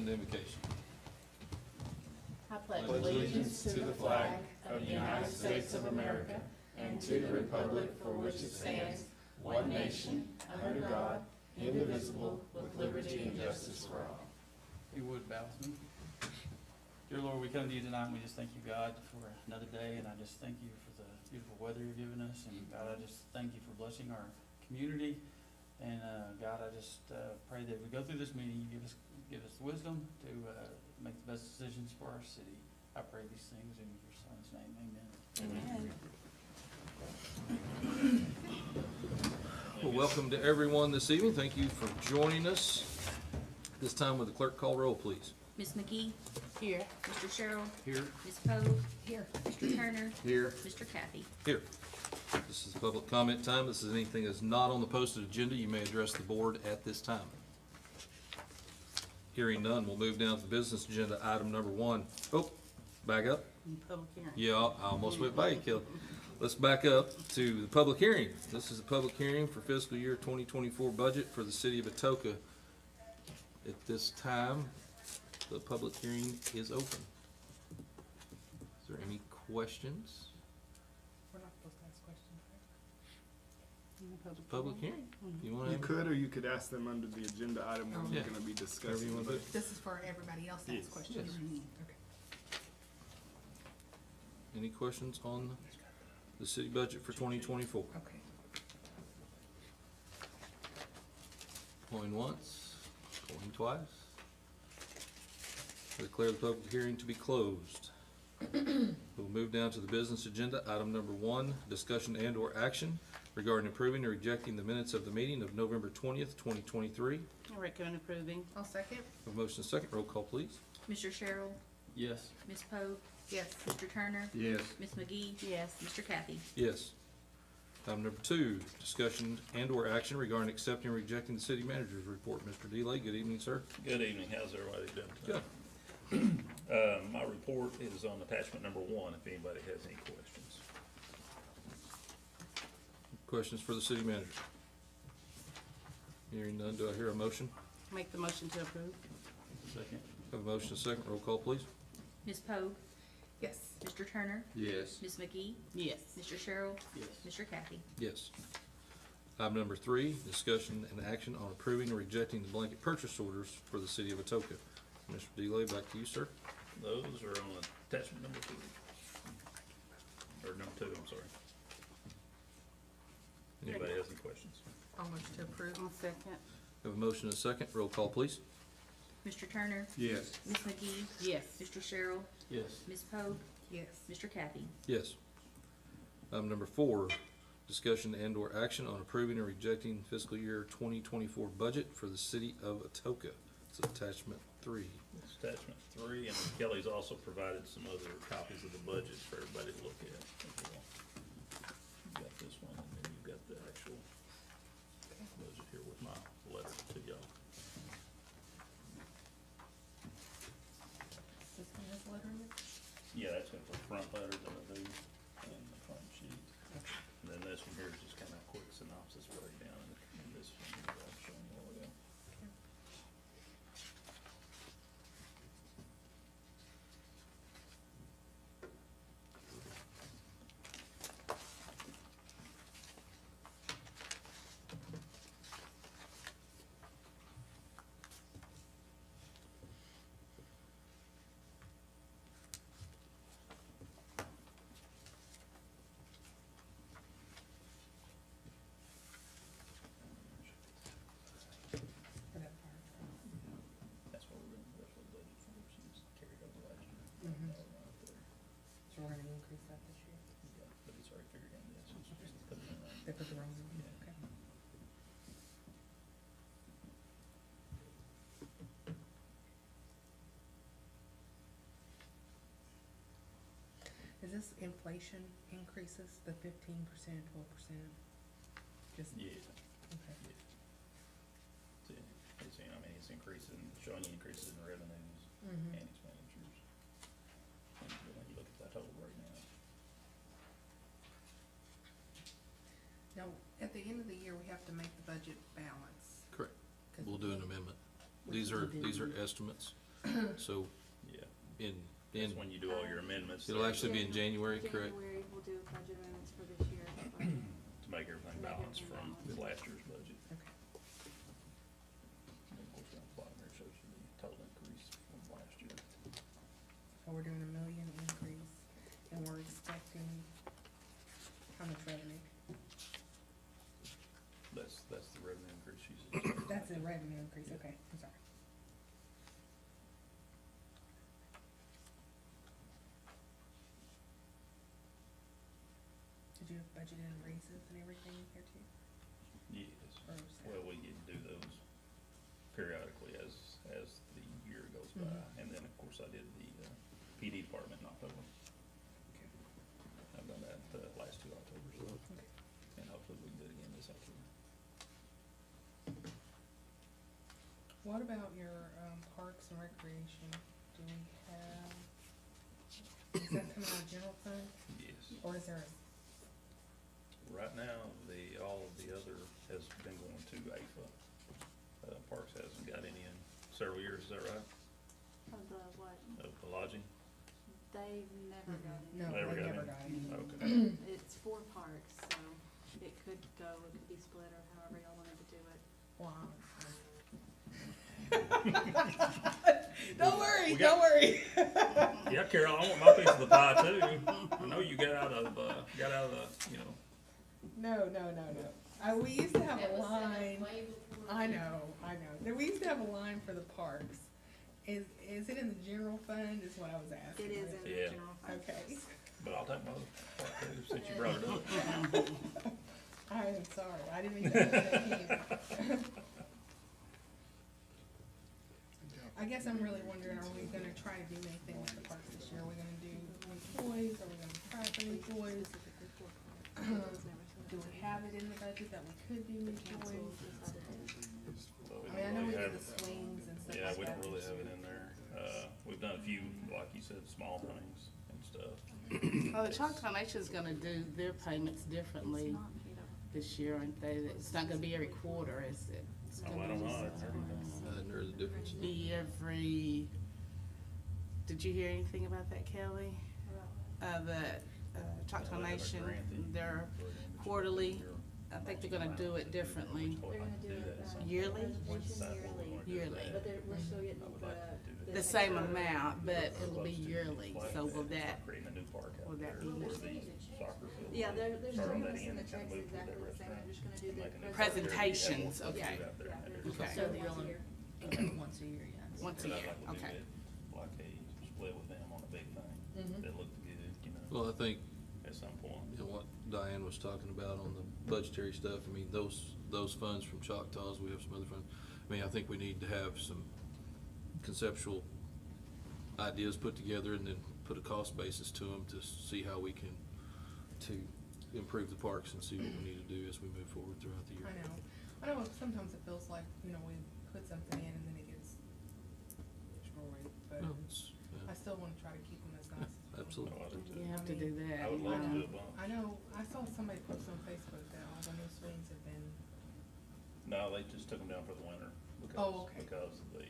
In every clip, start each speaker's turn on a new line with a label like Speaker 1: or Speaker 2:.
Speaker 1: the invocation.
Speaker 2: I pledge allegiance to the flag of the United States of America and to the republic for which it stands, one nation, under God, indivisible, with liberty and justice for all.
Speaker 3: If you would bow with me. Dear Lord, we come to you tonight and we just thank you, God, for another day, and I just thank you for the beautiful weather you're giving us, and God, I just thank you for blessing our community, and God, I just pray that we go through this meeting, you give us wisdom to make the best decisions for our city. I pray these things in your Son's name, amen.
Speaker 2: Amen.
Speaker 1: Well, welcome to everyone this evening. Thank you for joining us. This time, would the clerk call roll, please?
Speaker 4: Ms. McGee?
Speaker 2: Here.
Speaker 4: Mr. Sherrill?
Speaker 1: Here.
Speaker 4: Ms. Poe?
Speaker 2: Here.
Speaker 4: Mr. Turner?
Speaker 1: Here.
Speaker 4: Mr. Kathy?
Speaker 1: Here. This is public comment time. This is anything that's not on the posted agenda. You may address the board at this time. Hearing none, we'll move down to the business agenda, item number 1. Oh, back up.
Speaker 4: Public hearing.
Speaker 1: Yeah, I almost went by you, Kelly. Let's back up to the public hearing. This is a public hearing for fiscal year 2024 budget for the city of Atoka. At this time, the public hearing is open. Is there any questions?
Speaker 2: We're not supposed to ask questions, right?
Speaker 1: Public hearing? You want to?
Speaker 5: You could, or you could ask them under the agenda item when
Speaker 1: Yeah.
Speaker 5: we're gonna be
Speaker 1: Whatever
Speaker 5: discussing.
Speaker 1: you want to do.
Speaker 2: This is for everybody else to
Speaker 5: Yes.
Speaker 2: ask questions.
Speaker 1: Yes.
Speaker 2: Okay.
Speaker 1: Any questions on the city budget for 2024?
Speaker 2: Okay.
Speaker 1: Going once, going twice. I declare the public hearing to be closed. We'll move down to the business agenda. Item number 1, discussion and/or action regarding approving or rejecting the minutes of the meeting of November 20th, 2023.
Speaker 4: I recommend approving.
Speaker 2: I'll second.
Speaker 1: A motion second. Roll call, please.
Speaker 4: Mr. Sherrill?
Speaker 3: Yes.
Speaker 4: Ms. Poe?
Speaker 2: Yes.
Speaker 4: Mr. Turner?
Speaker 5: Yes.
Speaker 4: Ms. McGee? Yes. Mr. Kathy?
Speaker 1: Yes. Item number 2, discussion and/or action regarding accepting or rejecting the city manager's report. Mr. Delay, good evening, sir.
Speaker 6: Good evening, how's everybody doing
Speaker 1: Good.
Speaker 6: tonight? My report is on attachment number 1, if anybody has any questions.
Speaker 1: Questions for the city manager? Hearing none, do I hear a motion?
Speaker 4: Make the motion to approve.
Speaker 3: Second.
Speaker 1: Have a motion second. Roll call, please.
Speaker 4: Ms. Poe?
Speaker 2: Yes.
Speaker 4: Mr. Turner?
Speaker 5: Yes.
Speaker 4: Ms. McGee? Yes. Mr. Sherrill?
Speaker 3: Yes.
Speaker 4: Mr. Kathy?
Speaker 1: Yes. Item number 3, discussion and action on approving or rejecting the blanket purchase orders for the city of Atoka. Mr. Delay, back to you, sir.
Speaker 6: Those are on attachment number 3. Or number 2, I'm sorry. Anybody has any questions?
Speaker 2: I'll motion to approve.
Speaker 4: I'll second.
Speaker 1: Have a motion and a second. Roll call, please.
Speaker 4: Mr. Turner?
Speaker 5: Yes.
Speaker 4: Ms. McGee? Yes. Mr. Sherrill?
Speaker 3: Yes.
Speaker 4: Ms. Poe?
Speaker 2: Yes.
Speaker 4: Mr. Kathy?
Speaker 1: Yes. Item number 4, discussion and/or action on approving or rejecting fiscal year 2024 budget for the city of Atoka. It's attachment 3.
Speaker 6: It's attachment 3, and Kelly's also provided some other copies of the budget for everybody to look at as well. You've got this one, and then you've got the actual budget here with my letter to y'all.
Speaker 2: This one has a letter in it?
Speaker 6: Yeah, that's got the front letter that I do, and the front sheet. And then this one here is just kind of a quick synopsis breakdown, and this one that I've shown you a while ago.
Speaker 2: For that part.
Speaker 6: That's what we're gonna, that's what the budget for, she was carried over last year.
Speaker 2: Mhm.
Speaker 6: Right there.
Speaker 2: So we're gonna increase that this year?
Speaker 6: Yeah, but it's already figured in this, it's just put it in right.
Speaker 2: They put the wrong one?
Speaker 6: Yeah.
Speaker 2: Okay. Is this inflation increases, the 15%, 12%? Just,
Speaker 6: Yeah,
Speaker 2: okay.
Speaker 6: it's, I mean, it's increasing, showing you increases in revenues
Speaker 2: Mhm.
Speaker 6: and expenditures. And when you look at that total right now,
Speaker 2: Now, at the end of the year, we have to make the budget balance.
Speaker 1: Correct.
Speaker 2: 'Cause
Speaker 1: We'll do an amendment. These are estimates. So,
Speaker 6: Yeah,
Speaker 1: in,
Speaker 6: that's when you do all your amendments.
Speaker 1: it'll actually be in January, correct?
Speaker 2: January, we'll do budget amendments for this year.
Speaker 6: To make everything balanced from last year's budget.
Speaker 2: Okay.
Speaker 6: And of course, down the bottom there shows you the total increase from last year.
Speaker 7: So we're doing $1 million increase, and we're expecting how much revenue?
Speaker 6: That's the revenue increase she's expecting.
Speaker 7: That's the revenue increase, okay, I'm sorry. Did you have budgeted raises and everything here too?
Speaker 6: Yes,
Speaker 7: Or is that-
Speaker 6: well, we can do those periodically as the year goes by,
Speaker 7: Mhm.
Speaker 6: and then, of course, I did the PD department in October.
Speaker 7: Okay.
Speaker 6: I've done that the last two Octobers,
Speaker 7: Okay.
Speaker 6: and hopefully we can do it again this October.
Speaker 7: What about your, parks and recreation? Do we have, is that coming out of general fund,
Speaker 6: Yes.
Speaker 7: or is there
Speaker 6: Right now, all of the other has been going to AFA. Parks hasn't got any in several years, is that right?
Speaker 2: Of the what?
Speaker 6: Of the lodging?
Speaker 2: They've never got it.
Speaker 7: No,
Speaker 6: Never
Speaker 7: they
Speaker 6: got
Speaker 7: never
Speaker 6: any.
Speaker 7: got any.
Speaker 6: Okay.
Speaker 2: It's 4 parks, so it could go, it could be split, or however y'all wanted to do it.
Speaker 7: Wow. Don't worry,
Speaker 6: We got-
Speaker 7: don't worry.
Speaker 6: Yeah, Carol, I want my piece of the pie too. I know you got out of the, you know,
Speaker 7: No. We used to have a line, I know. We used to have a line for the parks. Is it in the general fund, is what I was asking.
Speaker 2: It is in the
Speaker 6: Yeah.
Speaker 2: general fund.
Speaker 7: Okay,
Speaker 6: but I'll take my other part too, since you brought it up.
Speaker 7: I am sorry, I didn't mean to mention that either. I guess I'm really wondering, are we gonna try to do anything with the parks this year? Are we gonna do new toys, are we gonna try for new toys? Do we have it in the budget that we could do new toys?
Speaker 6: But
Speaker 7: I mean, I know we
Speaker 6: don't
Speaker 7: did
Speaker 6: really
Speaker 7: the swings and stuff
Speaker 6: Yeah,
Speaker 7: like
Speaker 6: we
Speaker 7: that
Speaker 6: don't really
Speaker 7: this
Speaker 6: have it
Speaker 7: year.
Speaker 6: in there. We've done a few, like you said, small things and stuff.
Speaker 8: Well, the Choctaw Nation's gonna do their payments differently
Speaker 2: Not paid up.
Speaker 8: this year, aren't they? It's not gonna be every quarter, is it? It's
Speaker 6: Oh,
Speaker 8: gonna
Speaker 6: I don't know.
Speaker 8: just,
Speaker 1: I hadn't heard the difference.
Speaker 8: Be every, did you hear anything about that, Kelly? That Choctaw
Speaker 6: Yeah, they have a
Speaker 8: Nation,
Speaker 6: grant that-
Speaker 8: their quarterly, I think they're gonna do it differently.
Speaker 2: They're gonna do it,
Speaker 8: Yearly?
Speaker 2: presentation yearly,
Speaker 8: Yearly.
Speaker 2: but we're still getting
Speaker 6: I would like to do that.
Speaker 8: The same amount, but it'll be yearly, so will that,
Speaker 6: Creating a new park
Speaker 8: will
Speaker 6: out
Speaker 8: that
Speaker 6: there
Speaker 8: be
Speaker 6: where
Speaker 8: next?
Speaker 6: the soccer field.
Speaker 2: Yeah, they're
Speaker 6: Start
Speaker 2: still
Speaker 6: on
Speaker 2: gonna
Speaker 6: that
Speaker 2: send
Speaker 6: end
Speaker 2: the
Speaker 6: and kind
Speaker 2: checks
Speaker 6: of move to
Speaker 2: exactly
Speaker 6: that
Speaker 2: the same, they're
Speaker 6: restaurant.
Speaker 2: just gonna do
Speaker 6: Make a
Speaker 2: the
Speaker 6: new
Speaker 8: Presentations,
Speaker 6: park there.
Speaker 8: okay.
Speaker 6: Out there, and there's
Speaker 8: Okay.
Speaker 4: So
Speaker 6: just-
Speaker 4: you'll, once a year, yeah.
Speaker 8: once a
Speaker 6: But I'd
Speaker 8: year,
Speaker 6: like to do
Speaker 8: okay.
Speaker 6: it like a split with them on a big thing.
Speaker 7: Mhm.
Speaker 6: That looked good, you know,
Speaker 1: Well, I think,
Speaker 6: at some point.
Speaker 1: you know, what Diane was talking about on the budgetary stuff, I mean, those funds from Choctaws, we have some other funds. I mean, I think we need to have some conceptual ideas put together and then put a cost basis to them to see how we can, to improve the parks and see what we need to do as we move forward throughout the year.
Speaker 7: I know sometimes it feels like, we put something in and then it gets destroyed, but
Speaker 1: No, it's,
Speaker 7: I still wanna try to keep them as nice as possible.
Speaker 1: Absolutely.
Speaker 6: No, I do too.
Speaker 8: You have to do that.
Speaker 6: I would
Speaker 8: you
Speaker 6: love to
Speaker 8: know.
Speaker 6: do a bunch.
Speaker 7: I know, I saw somebody post on Facebook that all the new swings have been,
Speaker 6: No, they just took them down for the winter.
Speaker 7: Oh, okay.
Speaker 6: Because the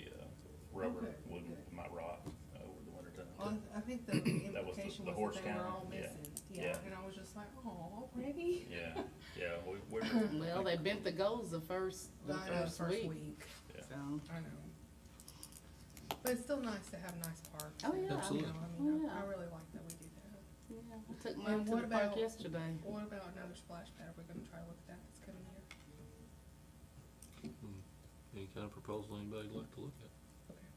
Speaker 6: rubber
Speaker 7: Okay,
Speaker 6: wouldn't,
Speaker 7: good.
Speaker 6: might rot over the winter
Speaker 7: well,
Speaker 6: time.
Speaker 7: I think the
Speaker 6: That was the
Speaker 7: implication was
Speaker 6: horse
Speaker 7: that they were
Speaker 6: count,
Speaker 7: all
Speaker 6: yeah,
Speaker 7: missing, yeah,
Speaker 6: yeah.
Speaker 7: and I was just like, oh, already?
Speaker 6: Yeah, yeah, we're.
Speaker 8: Well, they bent the goals the first
Speaker 7: First
Speaker 8: week,
Speaker 7: week,
Speaker 6: Yeah.
Speaker 8: so.
Speaker 7: I know. But it's still nice to have nice parks.
Speaker 8: Oh, yeah.
Speaker 1: Absolutely.
Speaker 7: I really like that we do that.
Speaker 8: Yeah, I took
Speaker 7: And
Speaker 8: mine to
Speaker 7: what
Speaker 8: the park
Speaker 7: about-
Speaker 8: yesterday.
Speaker 7: What about another splash pad? We're gonna try to look at that this coming year.
Speaker 1: Any kind of proposal anybody'd like to look at?
Speaker 7: Okay.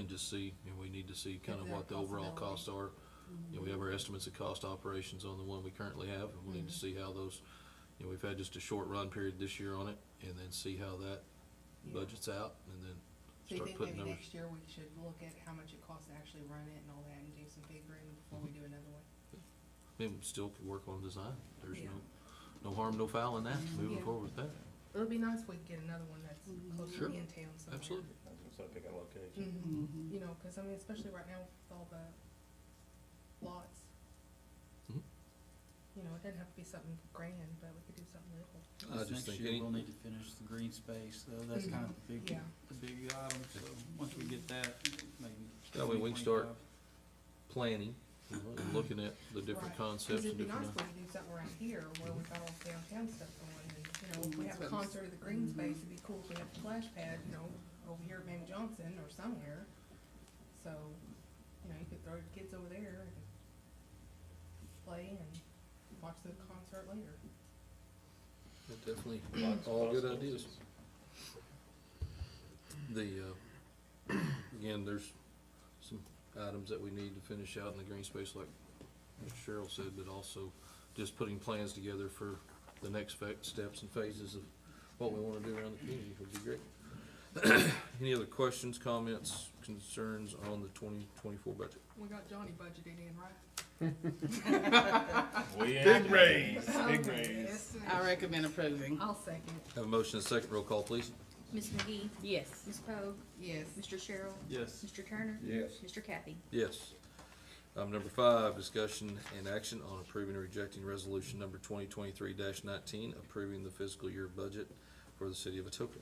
Speaker 1: And just see, we need to see kind of
Speaker 7: Is there
Speaker 1: what the overall
Speaker 7: possibility?
Speaker 1: costs are. We have our estimates of cost operations on the one we currently have, and we need to see how those, we've had just a short run period this year on it, and then see how that
Speaker 7: Yeah.
Speaker 1: budgets out, and then
Speaker 7: So you
Speaker 1: start
Speaker 7: think
Speaker 1: putting
Speaker 7: maybe
Speaker 1: numbers.
Speaker 7: next year we should look at how much it costs to actually run it and all that and do some figuring before we do another one?
Speaker 1: I mean, we still could work on design. There's
Speaker 7: Yeah.
Speaker 1: no harm, no foul in that, moving
Speaker 7: Yeah.
Speaker 1: forward with that.
Speaker 7: It would be nice if we could get another one that's closer
Speaker 1: Sure.
Speaker 7: in town somewhere.
Speaker 1: Absolutely.
Speaker 6: I was gonna say, pick a location.
Speaker 7: Mm-hmm. Cause I mean, especially right now with all the lots.
Speaker 1: Mhm.
Speaker 7: you know, it doesn't have to be something grand, but we could do something little.
Speaker 1: I
Speaker 3: This
Speaker 1: just
Speaker 3: next
Speaker 1: think
Speaker 3: year
Speaker 1: any,
Speaker 3: we'll need to finish the green space, though, that's kind of
Speaker 7: Yeah.
Speaker 3: the big item, so once we get that, maybe.
Speaker 1: That way we can start
Speaker 3: 2025.
Speaker 1: planning, you know, and looking at the different
Speaker 7: Right.
Speaker 1: concepts and
Speaker 7: Cause it'd be nice
Speaker 1: different.
Speaker 7: if we could do something around here where we got all the downtown stuff going, and, you know, if we have a
Speaker 8: That's what I'm
Speaker 7: concert at the green space, it'd be cool if we had a splash pad, you know, over here at Mammy Johnson or somewhere. So, you know, you could throw your kids over there and play and watch the concert later.
Speaker 1: Definitely,
Speaker 6: Lots of
Speaker 1: all good
Speaker 6: possibilities.
Speaker 1: ideas. The, again, there's some items that we need to finish out in the green space, like Cheryl said, but also just putting plans together for the next steps and phases of what we wanna do around the community would be great. Any other questions, comments, concerns on the 2024 budget?
Speaker 7: We got Johnny budgeted in, right?
Speaker 6: We ain't
Speaker 5: Big
Speaker 6: got
Speaker 5: raise,
Speaker 6: any.
Speaker 5: big raise.
Speaker 7: Yes.
Speaker 8: I recommend approving.
Speaker 7: I'll second.
Speaker 1: Have a motion and a second, roll call please.
Speaker 4: Ms. McGee,
Speaker 8: Yes.
Speaker 4: Ms. Pogue,
Speaker 7: Yes.
Speaker 4: Mr. Sherrill,
Speaker 3: Yes.
Speaker 4: Mr. Turner,
Speaker 5: Yes.
Speaker 4: Mr. Kathy.
Speaker 1: Yes. Number 5, discussion and action on approving or rejecting resolution number 2023-19, approving the fiscal year budget for the city of Atoka.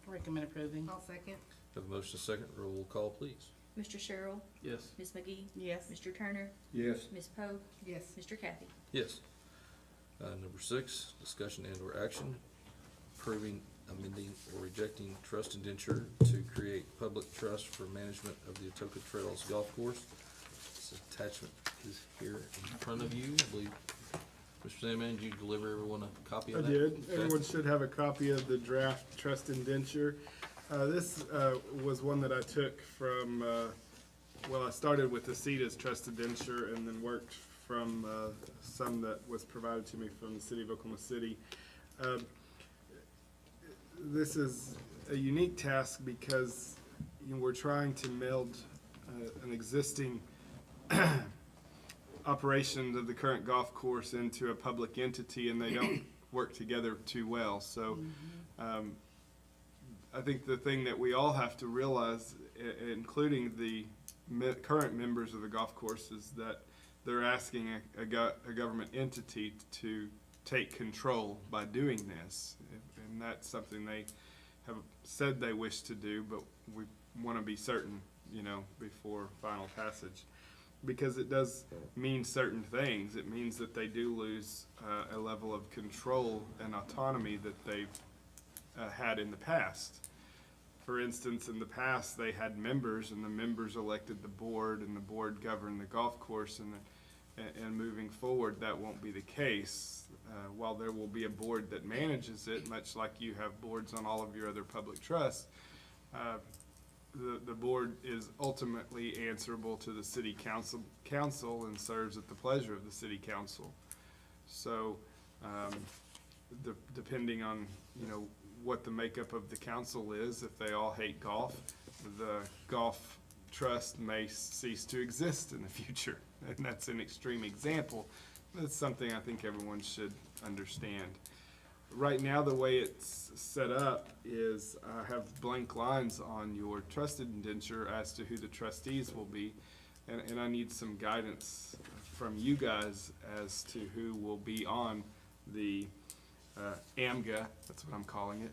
Speaker 8: Recommend approving.
Speaker 7: I'll second.
Speaker 1: Have a motion and a second, roll call please.
Speaker 4: Mr. Sherrill,
Speaker 3: Yes.
Speaker 4: Ms. McGee,
Speaker 8: Yes.
Speaker 4: Mr. Turner,
Speaker 5: Yes.
Speaker 4: Ms. Pogue,
Speaker 7: Yes.
Speaker 4: Mr. Kathy.
Speaker 1: Yes. Number 6, discussion and or action, approving, amending, or rejecting trust indenture to create public trust for management of the Atoka Trails Golf Course. This attachment is here in front of you. I believe, Mr. Sandman, did you deliver everyone a copy
Speaker 5: I
Speaker 1: of that?
Speaker 5: did.
Speaker 1: Okay.
Speaker 5: Everyone should have a copy of the draft trust indenture. This was one that I took from, well, I started with the CETA's trust indenture and then worked from some that was provided to me from the city of Oklahoma City. This is a unique task because, you know, we're trying to meld an existing operation of the current golf course into a public entity, and they don't work together too well. So I think the thing that we all have to realize, including the current members of the golf course, is that they're asking a government entity to take control by doing this. And that's something they have said they wish to do, but we want to be certain, you know, before final passage. Because it does mean certain things. It means that they do lose a level of control and autonomy that they've had in the past. For instance, in the past, they had members, and the members elected the board, and the board governed the golf course, and moving forward, that won't be the case. While there will be a board that manages it, much like you have boards on all of your other public trusts, the board is ultimately answerable to the city council and serves at the pleasure of the city council. So, depending on, you know, what the makeup of the council is, if they all hate golf, the golf trust may cease to exist in the future. And that's an extreme example. That's something I think everyone should understand. Right now, the way it's set up is I have blank lines on your trusted indenture as to who the trustees will be. And I need some guidance from you guys as to who will be on the AMGA, that's what I'm calling it,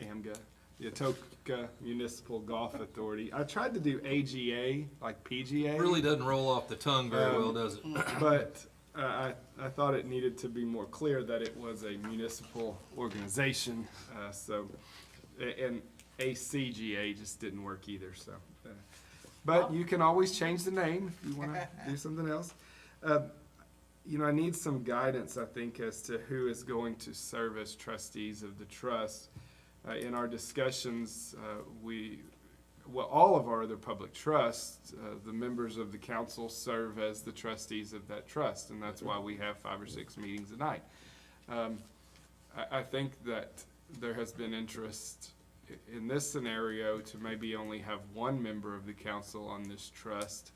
Speaker 5: AMGA, the Atoka Municipal Golf Authority. I tried to do AGA, like PGA.
Speaker 1: Really doesn't roll off the tongue very well, does it?
Speaker 5: But I thought it needed to be more clear that it was a municipal organization, and ACGA just didn't work either, so. But you can always change the name if you wanna do something else. You know, I need some guidance, I think, as to who is going to serve as trustees of the trust. In our discussions, all of our other public trusts, the members of the council serve as the trustees of that trust, and that's why we have 5 or 6 meetings a night. I think that there has been interest in this scenario to maybe only have 1 member of the council on this trust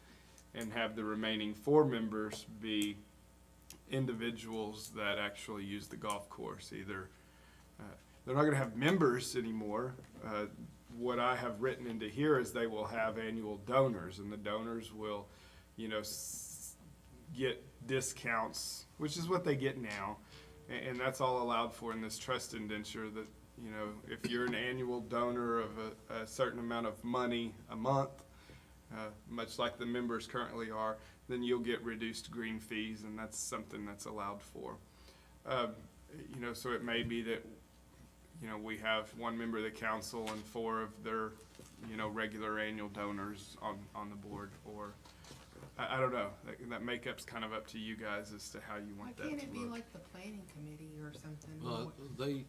Speaker 5: and have the remaining 4 members be individuals that actually use the golf course. Either they're not going to have members anymore. What I have written into here is they will have annual donors, and the donors will, you know, get discounts, which is what they get now. And that's all allowed for in this trust indenture that, you know, if you're an annual donor of a certain amount of money a month, much like the members currently are, then you'll get reduced green fees, and that's something that's allowed for. You know, so it may be that, you know, we have one member of the council and 4 of their, you know, regular annual donors on the board, or I don't know. That makeup's kind of up to you guys as to how you
Speaker 7: Why
Speaker 5: want that to
Speaker 7: can't it be
Speaker 5: look.
Speaker 7: like the planning committee or something?
Speaker 1: Well, they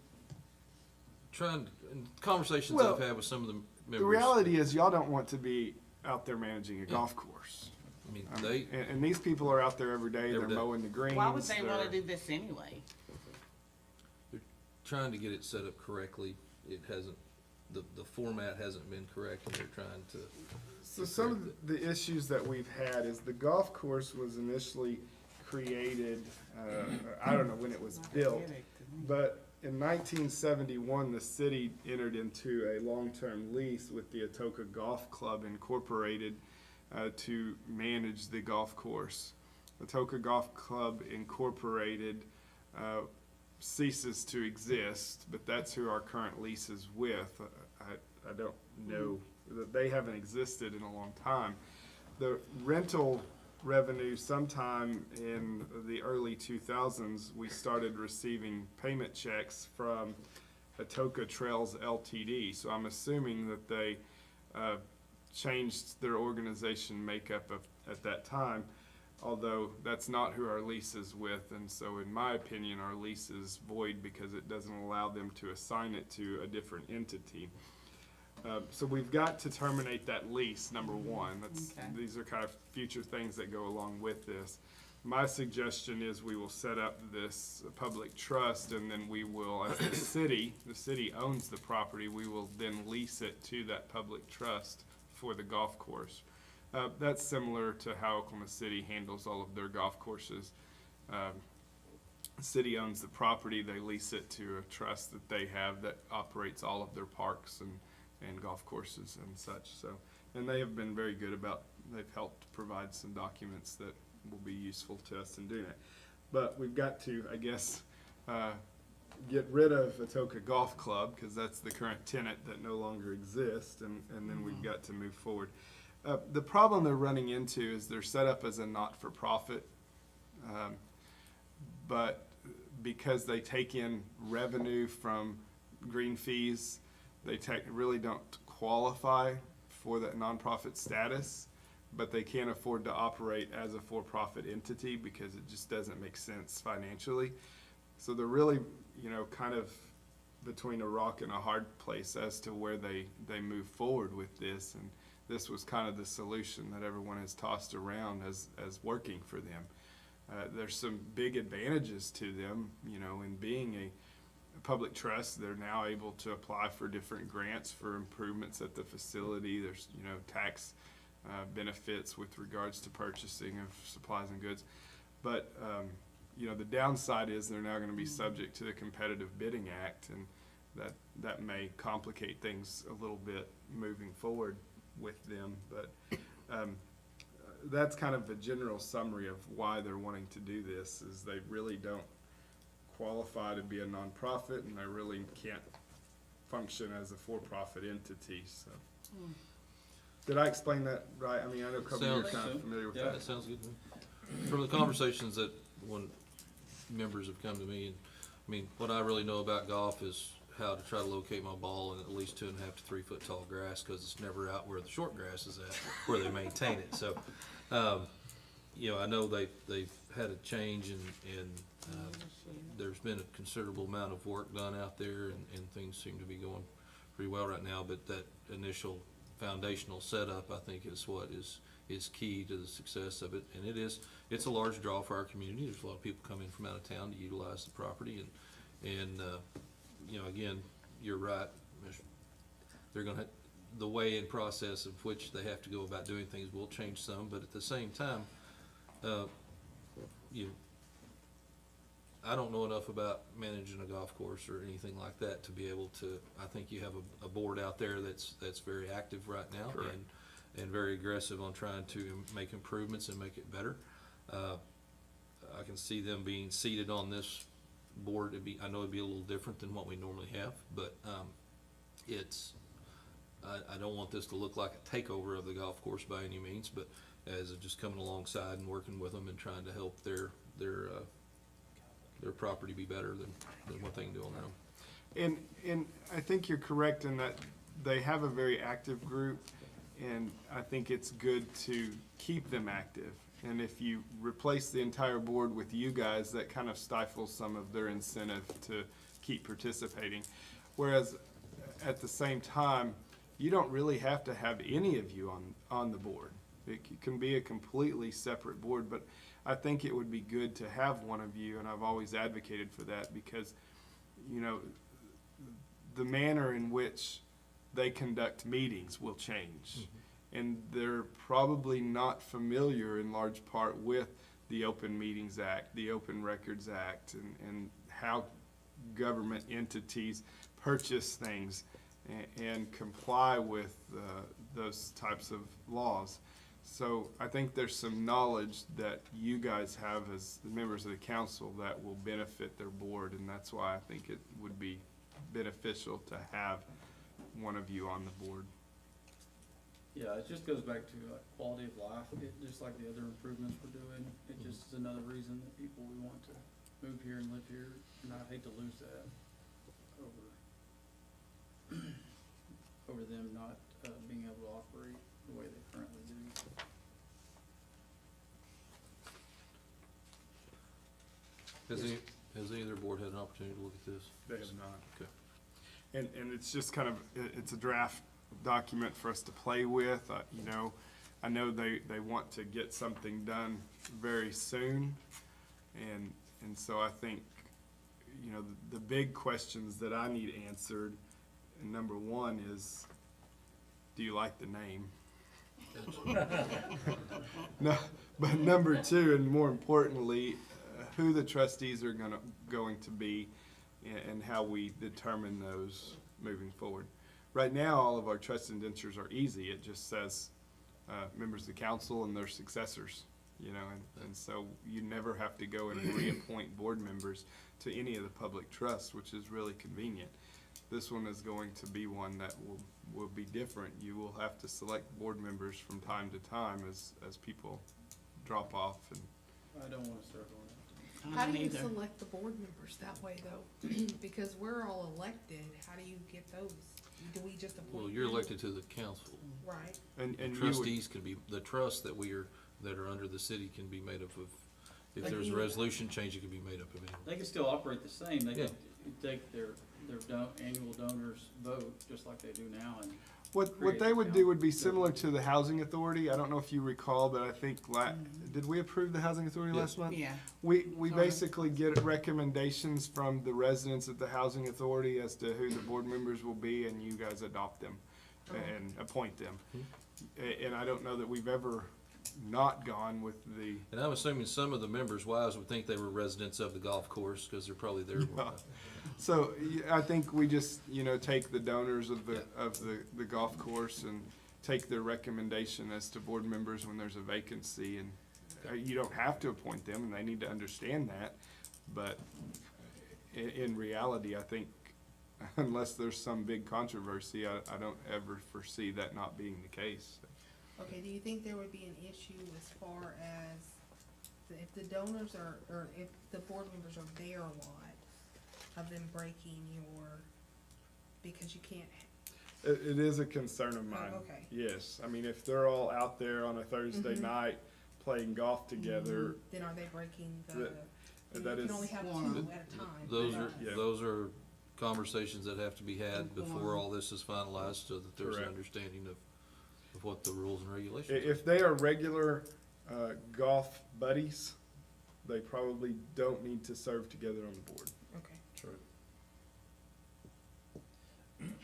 Speaker 1: trying, in conversations
Speaker 5: Well,
Speaker 1: I've had with some of the members.
Speaker 5: The reality is, y'all don't want to be out there managing a golf course.
Speaker 1: I mean,
Speaker 5: I
Speaker 1: they,
Speaker 5: mean, and these people are out there every day.
Speaker 1: Every
Speaker 5: They're
Speaker 1: day.
Speaker 5: mowing the greens.
Speaker 8: Why would they wanna
Speaker 5: they're-
Speaker 8: do this anyway?
Speaker 1: trying to get it set up correctly. It hasn't, the format hasn't been correct, and they're trying to.
Speaker 5: So some of the issues that we've had is the golf course was initially created, I don't know when it was built, but in 1971, the city entered into a long-term lease with the Atoka Golf Club Incorporated to manage the golf course. Atoka Golf Club Incorporated ceases to exist, but that's who our current lease is with. I don't know, that they haven't existed in a long time. The rental revenue, sometime in the early 2000s, we started receiving payment checks from Atoka Trails LTD. So I'm assuming that they changed their organization makeup at that time, although that's not who our lease is with. And so in my opinion, our lease is void because it doesn't allow them to assign it to a different entity. So we've got to terminate that lease, number one.
Speaker 8: Okay.
Speaker 5: These are kind of future things that go along with this. My suggestion is we will set up this public trust, and then we will, as the city owns the property, we will then lease it to that public trust for the golf course. That's similar to how Oklahoma City handles all of their golf courses. The city owns the property, they lease it to a trust that they have that operates all of their parks and golf courses and such. So, and they have been very good about, they've helped provide some documents that will be useful to us in doing it. But we've got to, I guess, get rid of Atoka Golf Club, because that's the current tenant that no longer exists, and then we've got to move forward. The problem they're running into is they're set up as a not-for-profit, but because they take in revenue from green fees, they really don't qualify for that nonprofit status, but they can't afford to operate as a for-profit entity because it just doesn't make sense financially. So they're really, you know, kind of between a rock and a hard place as to where they move forward with this. And this was kind of the solution that everyone has tossed around as working for them. There's some big advantages to them, you know, in being a public trust. They're now able to apply for different grants for improvements at the facility. There's, you know, tax benefits with regards to purchasing of supplies and goods. But, you know, the downside is they're now going to be subject to the Competitive Bidding Act, and that may complicate things a little bit moving forward with them. But that's kind of a general summary of why they're wanting to do this, is they really don't qualify to be a nonprofit, and they really can't function as a for-profit entity. So, did I explain that right? I mean, I know a couple of you are
Speaker 1: Sounds-
Speaker 5: kind of familiar with
Speaker 3: Yeah.
Speaker 5: that.
Speaker 1: That sounds good to me. From the conversations that when members have come to me, and I mean, what I really know about golf is how to try to locate my ball in at least 2.5 to 3 foot tall grass, because it's never out where the short grass is at, where they maintain it. So, you know, I know they've had a change, and there's been a considerable amount of work done out there, and things seem to be going pretty well right now. But that initial foundational setup, I think, is what is key to the success of it. And it's a large draw for our community. There's a lot of people coming from out of town to utilize the property, and you know, again, you're right. They're gonna, the way and process of which they have to go about doing things will change some, but at the same time, I don't know enough about managing a golf course or anything like that to be able to. I think you have a board out there that's very active right now. I can see them being seated on this board. I know it'd be a little different than what we normally have, but, I don't want this to look like a takeover of the golf course by any means, but as just coming alongside and working with them and trying to help their property be better than what they can do on their own.
Speaker 5: And I think you're correct in that they have a very active group, and I think it's good to keep them active. And if you replace the entire board with you guys, that kind of stifles some of their incentive to keep participating. Whereas at the same time, you don't really have to have any of you on the board. It can be a completely separate board, but I think it would be good to have one of you, and I've always advocated for that because, you know, the manner in which they conduct meetings will change. Mm-hmm. And they're probably not familiar in large part with the Open Meetings Act, the Open Records Act, and how government entities purchase things and comply with those types of laws. So I think there's some knowledge that you guys have as members of the council that will benefit their board, and that's why I think it would be beneficial to have one of you on the board.
Speaker 3: Yeah, it just goes back to quality of life, just like the other improvements we're doing. It just is another reason that people we want to move here and live here, and I'd hate to lose that over them not being able to operate the way they currently do.
Speaker 1: Has any other board had an opportunity to look at this?
Speaker 5: They have not.
Speaker 1: Okay.
Speaker 5: And it's just kind of, it's a draft document for us to play with. You know, I know they want to get something done very soon. And so I think, you know, the big questions that I need answered, and number one is, do you like the name? No, but number two, and more importantly, who the trustees are going to be and how we determine those moving forward. Right now, all of our trust indentures are easy. It just says members of the council and their successors, you know, and so you never have to go and reappoint board members to any of the public trusts, which is really convenient. This one is going to be one that will be different. You will have to select board members from time to time as people drop off. And
Speaker 3: I don't want to start on that.
Speaker 7: How do you select the board members that way though? Because we're all elected, how do you get those? Do we just appoint?
Speaker 1: Well, you're
Speaker 7: them?
Speaker 1: elected to the council.
Speaker 7: Right.
Speaker 5: and you would,
Speaker 1: Trustees can be, the trust that are under the city can be made up of, if
Speaker 7: Like
Speaker 1: there's a
Speaker 7: you-
Speaker 1: resolution change, it can be made up of anyone.
Speaker 3: They can still operate the same. They
Speaker 1: Yeah.
Speaker 3: could take their annual donors vote, just like they do now, and
Speaker 5: what
Speaker 3: create
Speaker 5: they would
Speaker 3: the
Speaker 5: do would be
Speaker 3: count.
Speaker 5: similar to the housing authority. I don't know if you recall, but I think did we approve the housing authority
Speaker 1: Yeah.
Speaker 5: last month?
Speaker 8: Yeah.
Speaker 5: We
Speaker 8: Sorry.
Speaker 5: basically get recommendations from the residents at the housing authority as to who the board members will be, and you guys adopt them and appoint them. And I don't know that we've ever not gone with the,
Speaker 1: And I'm assuming some of the members' wives would think they were residents of the golf course, because they're probably there.
Speaker 5: Yeah. So I think we just, you know, take the donors of the,
Speaker 1: Yeah.
Speaker 5: of the golf course and take their recommendation as to board members when there's a vacancy, and you don't have to appoint them, and they need to understand that. But in reality, I think unless there's some big controversy, I don't ever foresee that not being the case.
Speaker 7: Okay, do you think there would be an issue as far as if the donors are, or if the board members are there a lot, of them breaking because you can't,
Speaker 5: It is a concern of mine.
Speaker 7: okay.
Speaker 5: Yes, I mean, if they're all out there on a Thursday
Speaker 7: Mhm.
Speaker 5: night playing golf together,
Speaker 7: then are they breaking
Speaker 5: That
Speaker 7: you
Speaker 5: that
Speaker 7: can
Speaker 5: is,
Speaker 7: only have
Speaker 8: Quorum.
Speaker 7: two at a time.
Speaker 1: Those
Speaker 7: but-
Speaker 1: are,
Speaker 5: Yeah.
Speaker 1: those are conversations that have to be had
Speaker 8: And
Speaker 1: before
Speaker 8: quorum.
Speaker 1: all this is finalized, so that there's an
Speaker 5: Correct.
Speaker 1: understanding of what the rules and regulations are.
Speaker 5: if they are regular golf buddies, they probably don't need to serve together on the board.
Speaker 7: Okay.
Speaker 6: True.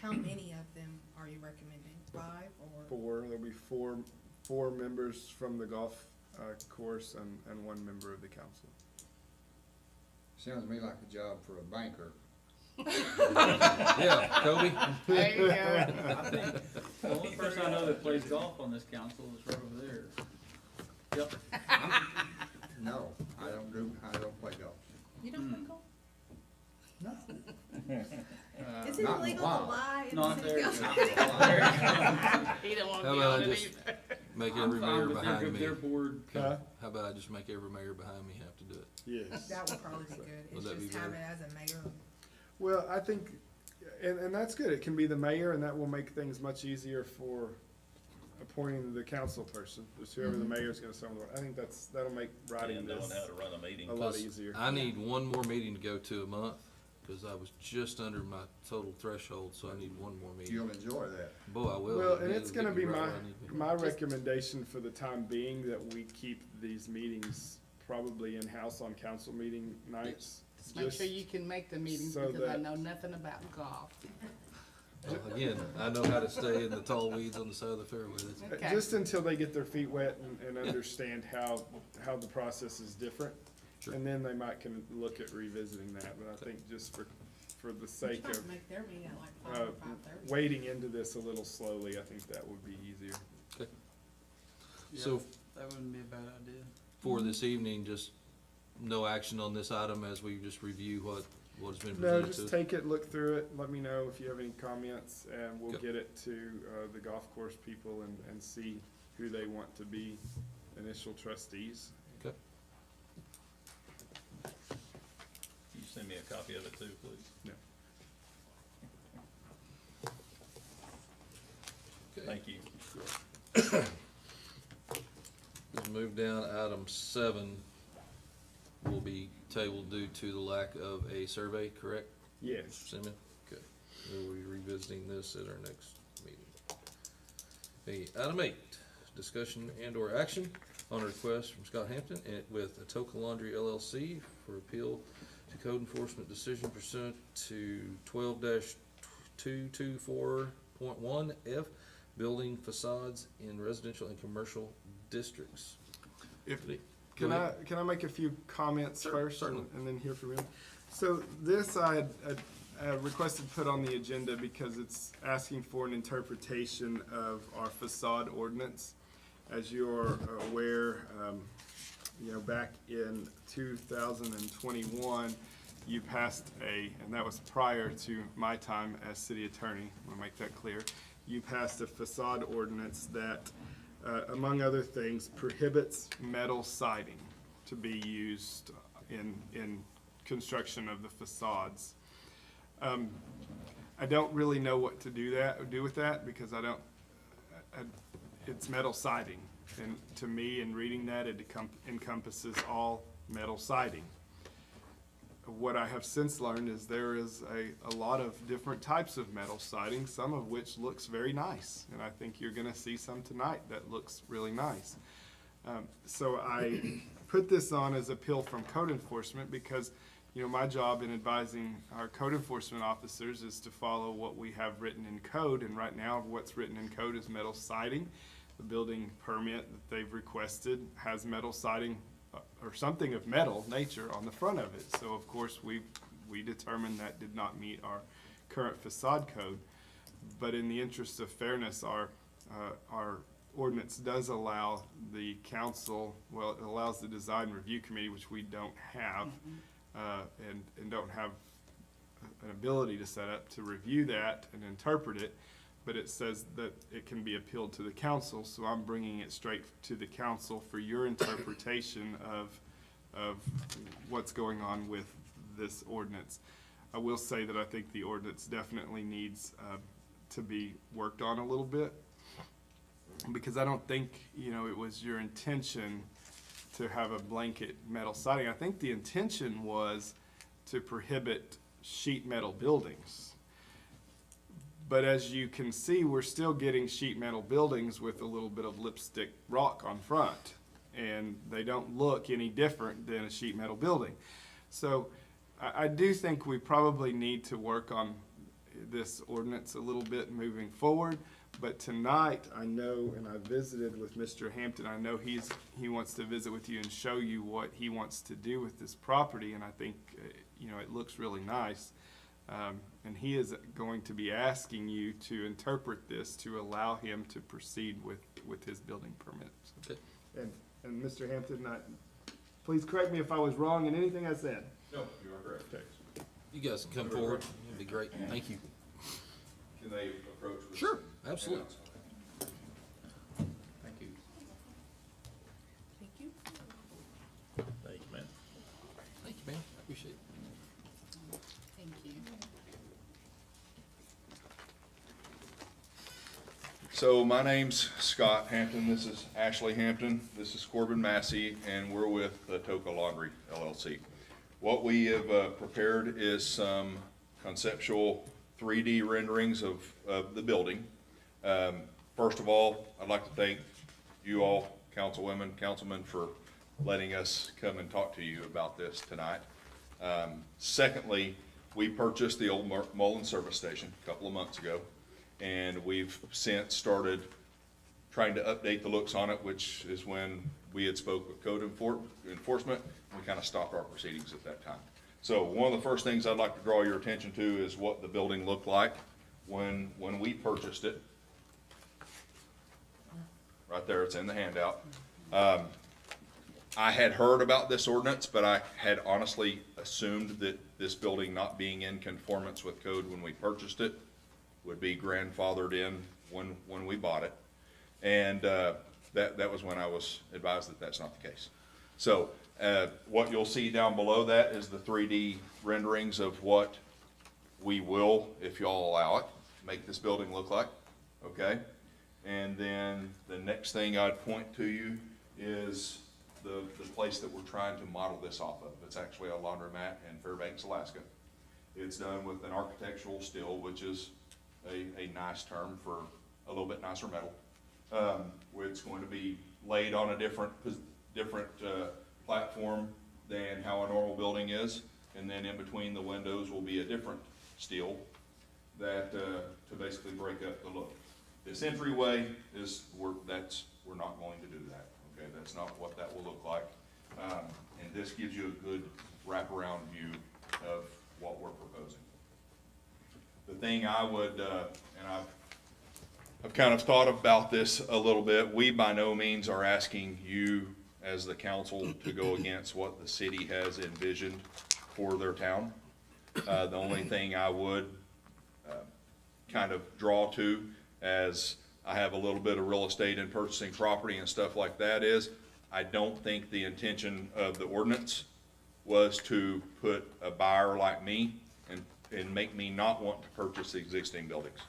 Speaker 7: How many of them are you recommending? 5 or?
Speaker 5: There'll be four members from the golf course and one member of the council.
Speaker 9: Sounds to me like a job for a banker.
Speaker 1: Yeah, Kobe?
Speaker 8: There you go.
Speaker 3: I think the only person I know that plays golf on this council is right over there. Yep.
Speaker 9: No, I don't play golf.
Speaker 7: You don't play golf?
Speaker 9: No.
Speaker 7: Is it
Speaker 9: Not in a
Speaker 7: illegal to
Speaker 9: while.
Speaker 7: lie in
Speaker 3: Not
Speaker 7: the
Speaker 3: there.
Speaker 7: city
Speaker 9: Not
Speaker 7: council?
Speaker 9: in a while.
Speaker 8: He don't wanna
Speaker 1: How
Speaker 8: be
Speaker 1: about
Speaker 8: on
Speaker 1: I
Speaker 8: it
Speaker 1: just
Speaker 8: either.
Speaker 1: make
Speaker 3: I'm
Speaker 1: every
Speaker 3: fine
Speaker 1: mayor
Speaker 3: with their-
Speaker 1: behind
Speaker 3: if
Speaker 1: me?
Speaker 3: their board,
Speaker 5: Huh?
Speaker 1: How about I just make every mayor behind me have to do it?
Speaker 5: Yes.
Speaker 7: That would probably be good.
Speaker 1: Would
Speaker 7: It's
Speaker 1: that be
Speaker 7: just have it
Speaker 1: better?
Speaker 7: as a mayor.
Speaker 5: Well, I think, and that's good. It can be the mayor, and that will make things much easier for appointing the council person, just whoever the mayor's gonna serve on the board. I think that'll make writing
Speaker 6: And knowing
Speaker 5: this
Speaker 6: how to run a meeting.
Speaker 5: a lot
Speaker 1: 'Cause
Speaker 5: easier.
Speaker 1: I need one more meeting to go to a month, cause I was just under my total threshold, so I need one more meeting.
Speaker 9: You'll enjoy that.
Speaker 1: Boy, I will.
Speaker 5: Well, and
Speaker 1: It'll
Speaker 5: it's
Speaker 1: get
Speaker 5: gonna
Speaker 1: me
Speaker 5: be
Speaker 1: right
Speaker 5: my,
Speaker 1: where I need to be.
Speaker 5: my recommendation for the time being that we keep these meetings probably in-house on council meeting nights.
Speaker 8: Just make sure you can make the meetings,
Speaker 5: so
Speaker 8: because I
Speaker 5: that-
Speaker 8: know nothing about golf.
Speaker 1: Well, again, I know how to stay in the tall weeds on the side of the fairway. That's-
Speaker 8: Okay.
Speaker 5: Just until they get their feet wet and understand how the process is different.
Speaker 1: Sure.
Speaker 5: And then they might can look at revisiting that, but I think just for the sake
Speaker 7: Try to
Speaker 5: of
Speaker 7: make their meeting at like 5 or 5:30.
Speaker 5: wading into this a little slowly, I think that would be easier.
Speaker 3: yeah,
Speaker 1: So
Speaker 3: that wouldn't be a bad idea.
Speaker 1: for this evening, just no action on this item as we just review what has been
Speaker 5: No,
Speaker 1: presented to
Speaker 5: just
Speaker 1: us.
Speaker 5: take it, look through it, let me know if you have any comments, and we'll
Speaker 1: Yep.
Speaker 5: get it to, the golf course people and see who they want to be initial trustees.
Speaker 1: Okay.
Speaker 6: Can you send me a copy of it too, please?
Speaker 5: Yeah.
Speaker 1: Okay.
Speaker 6: Thank you.
Speaker 1: Let's move down. Item 7 will be tabled due to the lack of a survey, correct,
Speaker 5: Yes.
Speaker 1: Mr. Simmons? Okay. We'll be revisiting this at our next meeting. Okay, item 8, discussion and/or action on a request from Scott Hampton with Atoka Laundry LLC for appeal to code enforcement decision pursuant to 12-224.1 F, building facades in residential and commercial districts.
Speaker 5: If,
Speaker 1: Go
Speaker 5: Can
Speaker 1: ahead.
Speaker 5: can I make a few comments
Speaker 1: Sure,
Speaker 5: first
Speaker 1: certainly.
Speaker 5: and then hear from you? So this I had requested put on the agenda because it's asking for an interpretation of our facade ordinance. As you're aware, back in 2021, you passed and that was prior to my time as city attorney, I want to make that clear. You passed a facade ordinance that among other things, prohibits metal siding to be used in construction of the facades. I don't really know what to do with that because it's metal siding. And to me, in reading that, it encompasses all metal siding. What I have since learned is there is a lot of different types of metal siding, some of which looks very nice. And I think you're gonna see some tonight that looks really nice. So I put this on as appeal from code enforcement because, my job in advising our code enforcement officers is to follow what we have written in code. And right now, what's written in code is metal siding. The building permit that they've requested has metal siding or something of metal nature on the front of it. So of course, we determined that did not meet our current facade code. But in the interest of fairness, our ordinance does allow the council, well, it allows the design review committee, which we don't have, and don't have an ability to set up to review that and interpret it. But it says that it can be appealed to the council, so I'm bringing it straight to the council for your interpretation of what's going on with this ordinance. I will say that I think the ordinance definitely needs to be worked on a little bit, because I don't think, it was your intention to have a blanket metal siding. I think the intention was to prohibit sheet metal buildings. But as you can see, we're still getting sheet metal buildings with a little bit of lipstick rock on front. And they don't look any different than a sheet metal building. So I do think we probably need to work on this ordinance a little bit moving forward. But tonight, I know, and I visited with Mr. Hampton, I know he wants to visit with you and show you what he wants to do with this property. And I think, it looks really nice. And he is going to be asking you to interpret this to allow him to proceed with his building permit.
Speaker 1: Okay.
Speaker 5: And Mr. Hampton, Please correct me if I was wrong in anything I said.
Speaker 6: No, you are correct.
Speaker 1: You guys can come forward. It'd be great. Thank you.
Speaker 6: Can they approach with?
Speaker 1: Sure, absolutely.
Speaker 6: Thank you.
Speaker 7: Thank you.
Speaker 6: Thank you, man.
Speaker 1: Thank you, man. Appreciate it.
Speaker 8: Thank you.
Speaker 10: So my name's Scott Hampton, this is Ashley Hampton, this is Corbin Massey, and we're with Atoka Laundry LLC. What we have prepared is some conceptual 3D renderings of the building. First of all, I'd like to thank you all, councilwomen, councilmen, for letting us come and talk to you about this tonight. Secondly, we purchased the old Mullen service station a couple of months ago, and we've since started trying to update the looks on it, which is when we had spoke with code enforcement, and we kind of stopped our proceedings at that time. So one of the first things I'd like to draw your attention to is what the building looked like when we purchased it. Right there, it's in the handout. I had heard about this ordinance, but I had honestly assumed that this building not being in conformance with code when we purchased it would be grandfathered in when we bought it. And that was when I was advised that that's not the case. So what you'll see down below that is the 3D renderings of what we will, if y'all allow it, make this building look like, okay? And then the next thing I'd point to you is the place that we're trying to model this off of. It's actually a laundromat in Fairbanks, Alaska. It's done with an architectural steel, which is a nice term for a little bit nicer metal. Where it's going to be laid on a different platform than how a normal building is, and then in between the windows will be a different steel that to basically break up the look. This entryway is we're not going to do that. Okay, that's not what that will look like. And this gives you a good wraparound view of what we're proposing. The thing I would, and I've kind of thought about this a little bit. We by no means are asking you as the council to go against what the city has envisioned for their town. The only thing I would kind of draw to, as I have a little bit of real estate and purchasing property and stuff like that, is I don't think the intention of the ordinance was to put a buyer like me and make me not want to purchase the existing buildings.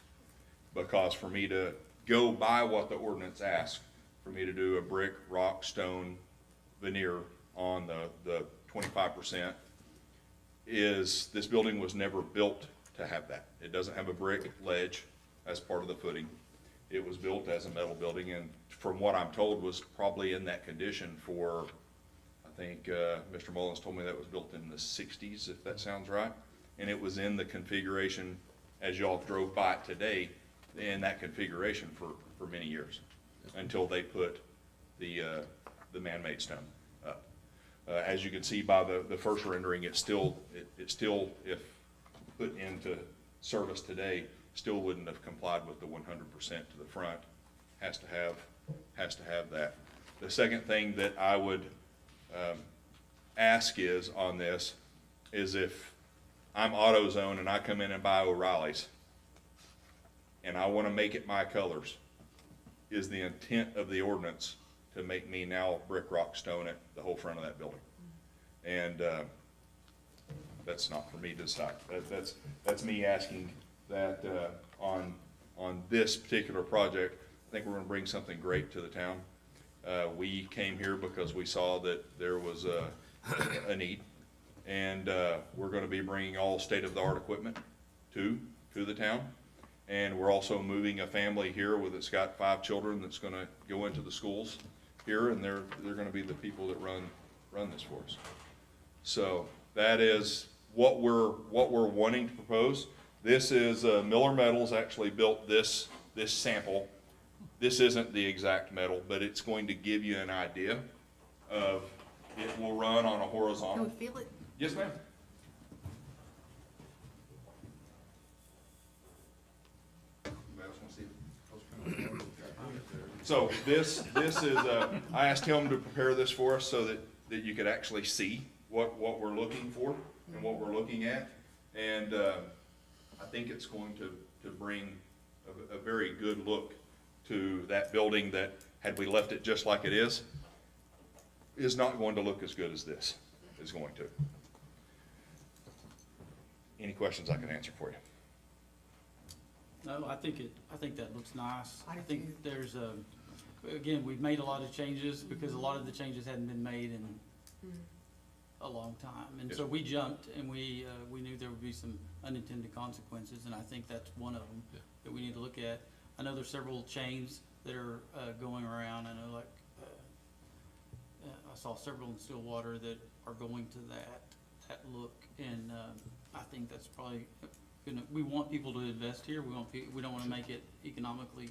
Speaker 10: Because for me to go by what the ordinance asks, for me to do a brick, rock, stone, veneer on the 25%, is this building was never built to have that. It doesn't have a brick ledge as part of the footing. It was built as a metal building, and from what I'm told was probably in that condition for, I think Mr. Mullins told me that was built in the 60s, if that sounds right. And it was in the configuration, as y'all drove by it today, in that configuration for many years, until they put the man-made stone up. As you can see by the first rendering, it still, if put into service today, still wouldn't have complied with the 100% to the front. Has to have that. The second thing that I would ask is on this is if I'm AutoZone and I come in and buy O'Reilly's and I want to make it my colors, is the intent of the ordinance to make me now brick, rock, stone it the whole front of that building? And that's not for me to decide. That's me asking that on this particular project. I think we're going to bring something great to the town. We came here because we saw that there was a need, and we're going to be bringing all state-of-the-art equipment to the town. And we're also moving a family here that's got 5 children that's going to go into the schools here, and they're going to be the people that run this for us. So that is what we're wanting to propose. This is Miller Metals actually built this sample. This isn't the exact metal, but it's going to give you an idea of, it will run on a horizontal.
Speaker 8: Can we feel it?
Speaker 10: Yes, ma'am. So this is, I asked him to prepare this for us so that that you could actually see what we're looking for and what we're looking at. And, I think it's going to bring a very good look to that building that, had we left it just like it is not going to look as good as this is going to. Any questions I can answer for you?
Speaker 3: No, I think that looks nice.
Speaker 7: I do
Speaker 3: think
Speaker 7: too.
Speaker 3: there's again, we've made a lot of changes because a lot of the changes hadn't been made in a long time. And
Speaker 10: Yes.
Speaker 3: so we jumped and we knew there would be some unintended consequences, and I think that's one of them
Speaker 1: Yeah.
Speaker 3: that we need to look at. I know there's several chains that are going around. I know, like, I saw several in Stillwater that are going to that look, and I think that's probably we want people to invest here. We don't want to make it economically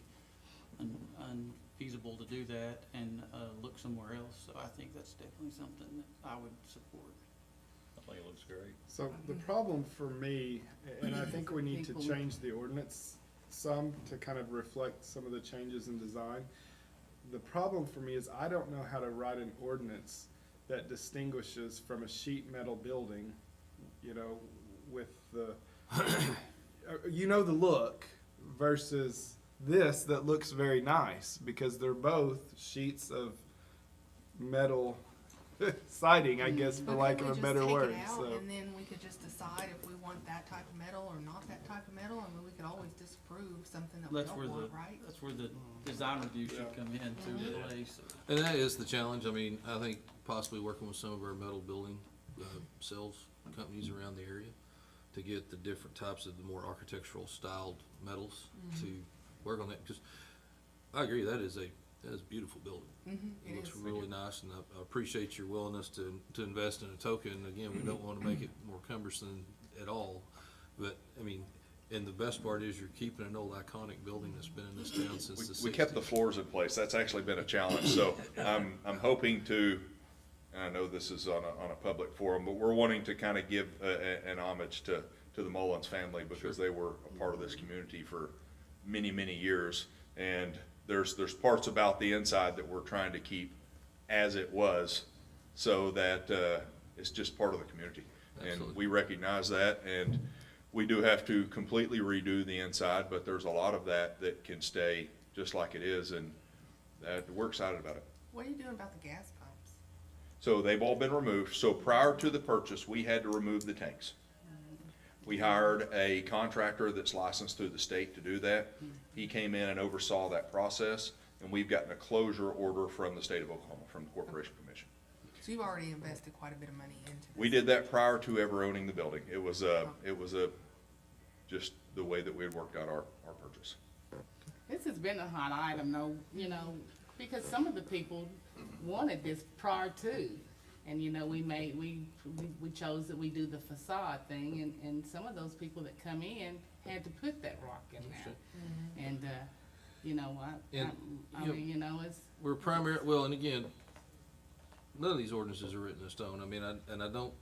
Speaker 3: unfeasible to do that and look somewhere else. So I think that's definitely something that I would support.
Speaker 6: I think it looks great.
Speaker 5: So the problem for me, and I think we need to change the ordinance some to kind of reflect some of the changes in design. The problem for me is I don't know how to write an ordinance that distinguishes from a sheet metal building, you know, with the, you know, the look versus this that looks very nice, because they're both sheets of metal siding, I guess, for
Speaker 7: But
Speaker 5: lack
Speaker 7: can
Speaker 5: of
Speaker 7: we
Speaker 5: a
Speaker 7: just
Speaker 5: better
Speaker 7: take
Speaker 5: word,
Speaker 7: it out,
Speaker 5: so.
Speaker 7: and then we could just decide if we want that type of metal or not that type of metal? I mean, we could always disapprove something that we
Speaker 3: That's where
Speaker 7: don't
Speaker 3: the
Speaker 7: want, right?
Speaker 3: that's where the design review should come in to play. So.
Speaker 1: And that is the challenge. I mean, I think possibly working with some of our metal building sales companies around the area to get the different types of the more architectural styled metals to work on that. Because I agree, that is a beautiful building. It
Speaker 7: It
Speaker 1: looks
Speaker 7: is.
Speaker 1: really nice, and I appreciate your willingness to invest in Atoka. And again, we don't want to make it more cumbersome at all. But, I mean, and the best part is you're keeping an old iconic building that's been in this town since the 60s.
Speaker 10: We kept the floors in place. That's actually been a challenge. So I'm hoping to, and I know this is on a public forum, but we're wanting to kind of give an homage to the Mullins family, because they were a part of this community for many, many years. And there's parts about the inside that we're trying to keep as it was, so that it's just part of the community.
Speaker 1: Absolutely.
Speaker 10: And we recognize that, and we do have to completely redo the inside, but there's a lot of that can stay just like it is, and we're excited about it.
Speaker 7: What are you doing about the gas pumps?
Speaker 10: So they've all been removed. So prior to the purchase, we had to remove the tanks. We hired a contractor that's licensed through the state to do that. He came in and oversaw that process, and we've gotten a closure order from the state of Oklahoma, from the Corporation Commission.
Speaker 7: So you've already invested quite a bit of money into this.
Speaker 10: We did that prior to ever owning the building. It was just the way that we had worked out our purchase.
Speaker 8: This has been a hot item, though, you know, because some of the people wanted this prior to. And, you know, we chose that we do the facade thing, and some of those people that come in had to put that rock in there. And, you know, I mean, you know, it's.
Speaker 1: We're primary, well, and again, none of these ordinances are written in stone. I mean, I don't,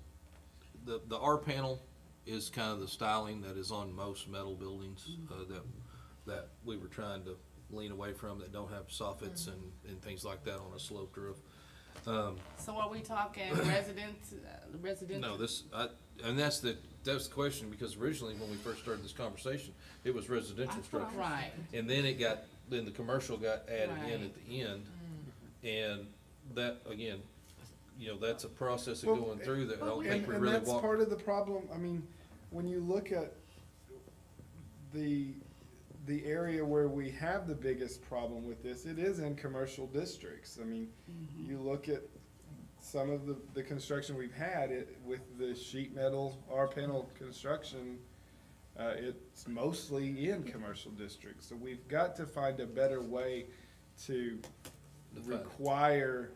Speaker 1: the R panel is kind of the styling that is on most metal buildings, that we were trying to lean away from, that don't have soffits and things like that on a sloped roof.
Speaker 8: So are we talking residents?
Speaker 1: No, and that's the question, because originally when we first started this conversation, it was residential structures.
Speaker 8: Right.
Speaker 1: And then then the commercial got added in
Speaker 8: Right.
Speaker 1: at the end. And that, again, you know, that's a process of
Speaker 5: Well,
Speaker 1: going through that I don't
Speaker 5: And
Speaker 1: think we
Speaker 5: and
Speaker 1: really
Speaker 5: that's
Speaker 1: walked.
Speaker 5: part of the problem. I mean, when you look at the area where we have the biggest problem with this, it is in commercial districts. I mean, you look at some of the construction we've had, with the sheet metal R-panel construction, it's mostly in commercial districts. So we've got to find a better way to
Speaker 1: Define it.
Speaker 5: require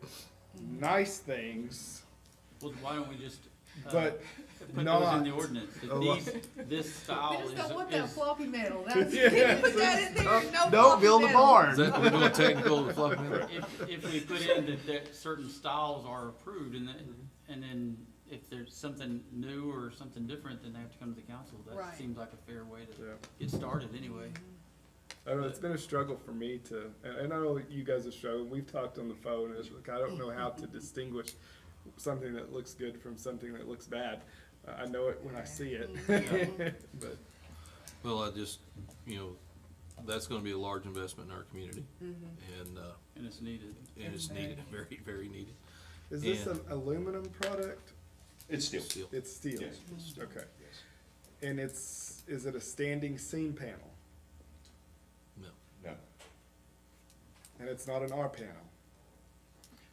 Speaker 5: nice things,
Speaker 3: Well, why don't we just
Speaker 5: but
Speaker 3: put those in
Speaker 5: not.
Speaker 3: the ordinance? That
Speaker 5: a lot.
Speaker 3: this style
Speaker 7: We just don't want that
Speaker 3: is
Speaker 7: floppy metal. That's,
Speaker 5: Yeah.
Speaker 7: put that in there. No
Speaker 5: Don't
Speaker 7: floppy
Speaker 5: build a
Speaker 7: metal.
Speaker 5: barn.
Speaker 1: Is that, we're doing technical with fluff metal?
Speaker 3: if we put in that certain styles are approved, and then if there's something new or something different, then they have to come to the council. That
Speaker 7: Right.
Speaker 3: seems like a fair way to
Speaker 5: Yeah.
Speaker 3: get started anyway.
Speaker 5: I don't know, it's been a struggle for me and I know you guys have struggled, we've talked on the phone, and it's like, I don't know how to distinguish something that looks good from something that looks bad. I know it when I see it. But
Speaker 1: Well, I just, you know, that's gonna be a large investment in our community, and
Speaker 3: And it's needed.
Speaker 1: it's needed, very, very needed.
Speaker 5: is this an
Speaker 1: And-
Speaker 5: aluminum product?
Speaker 10: It's steel.
Speaker 1: Steel.
Speaker 5: It's steel.
Speaker 10: Yes.
Speaker 5: Okay.
Speaker 10: Yes.
Speaker 5: And is it a standing seam panel?
Speaker 1: No.
Speaker 10: No.
Speaker 5: And it's not an R panel.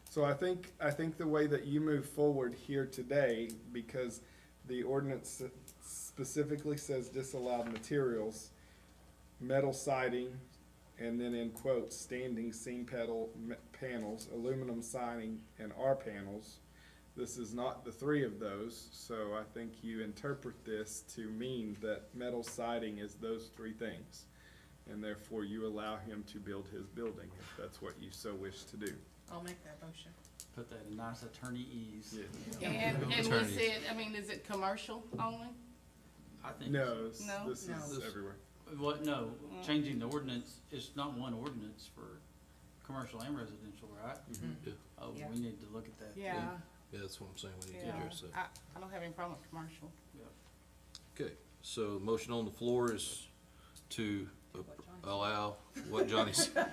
Speaker 5: So I think the way that you move forward here today, because the ordinance specifically says disallowed materials, metal siding, and then in quotes, standing seam panels, aluminum siding, and R panels. This is not the three of those, so I think you interpret this to mean that metal siding is those three things. And therefore you allow him to build his building if that's what you so wish to do.
Speaker 7: I'll make that motion.
Speaker 3: Put that in nice attorney ease.
Speaker 5: Yeah.
Speaker 8: And we
Speaker 1: Attorneys.
Speaker 8: said, I mean, is it commercial only?
Speaker 3: I think.
Speaker 5: No,
Speaker 8: No?
Speaker 5: this
Speaker 7: No.
Speaker 5: is everywhere.
Speaker 3: What, no, changing the ordinance, it's not one ordinance for commercial and residential, right?
Speaker 1: Yeah.
Speaker 3: Oh,
Speaker 7: Yeah.
Speaker 3: we need to look at that.
Speaker 8: Yeah,
Speaker 1: Yeah, that's what I'm saying, we need to
Speaker 8: yeah.
Speaker 1: address that.
Speaker 8: I don't have any problem with commercial.
Speaker 1: Okay, so the motion on the floor is to allow what Johnny said.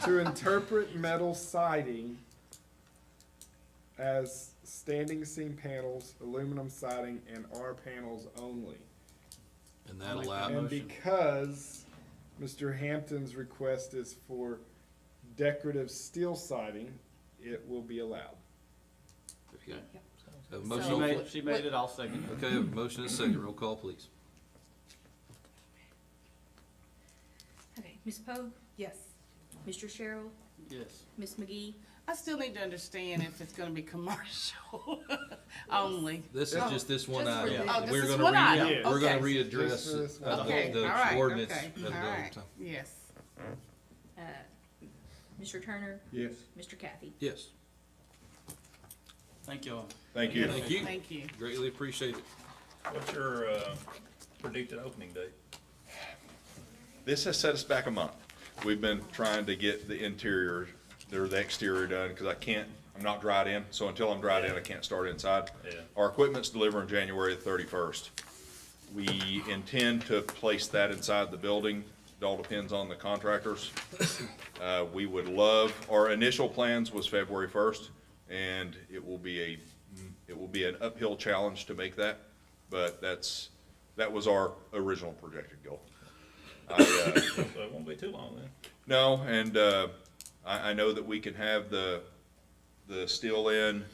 Speaker 5: To interpret metal siding as standing seam panels, aluminum siding, and R panels only.
Speaker 1: And that
Speaker 3: I'll make that
Speaker 1: allow,
Speaker 5: And
Speaker 3: motion.
Speaker 5: because Mr. Hampton's request is for decorative steel siding, it will be allowed.
Speaker 1: okay. Have a
Speaker 8: So-
Speaker 1: motion
Speaker 3: She
Speaker 1: on the
Speaker 3: made,
Speaker 1: floor.
Speaker 3: she made it, I'll second it.
Speaker 1: Okay, have a motion and a second, roll call please.
Speaker 4: Okay, Ms. Poe,
Speaker 7: Yes.
Speaker 4: Mr. Sherrill,
Speaker 3: Yes.
Speaker 4: Ms. McGee,
Speaker 8: I still need to understand if it's gonna be commercial only.
Speaker 1: This is just this one
Speaker 7: Just for
Speaker 1: item.
Speaker 7: this.
Speaker 8: Oh, this
Speaker 1: We're
Speaker 8: is
Speaker 1: gonna
Speaker 8: one
Speaker 1: re-
Speaker 8: item,
Speaker 5: Yeah.
Speaker 1: We're gonna
Speaker 8: okay.
Speaker 5: Just for
Speaker 1: readdress
Speaker 5: this one.
Speaker 8: Okay,
Speaker 1: the
Speaker 8: all right,
Speaker 1: ordinance
Speaker 8: okay,
Speaker 1: at
Speaker 8: all
Speaker 1: another
Speaker 8: right,
Speaker 1: time.
Speaker 8: yes.
Speaker 4: Mr. Turner,
Speaker 9: Yes.
Speaker 4: Mr. Kathy.
Speaker 1: Yes,
Speaker 3: Thank y'all.
Speaker 10: Thank you.
Speaker 1: thank you,
Speaker 8: Thank you.
Speaker 1: greatly appreciate it.
Speaker 6: What's your, predicted opening date?
Speaker 10: This has set us back a month. We've been trying to get the interior, or the exterior done, because I'm not dried in, so until I'm dried in, I can't start inside.
Speaker 6: Yeah.
Speaker 10: Our equipment's delivering January the 31st. We intend to place that inside the building. It all depends on the contractors. We would love, our initial plans was February 1st, and it will be an uphill challenge to make that, but that was our original projected goal.
Speaker 6: So it won't be too long then.
Speaker 10: No, and I know that we can have the steel in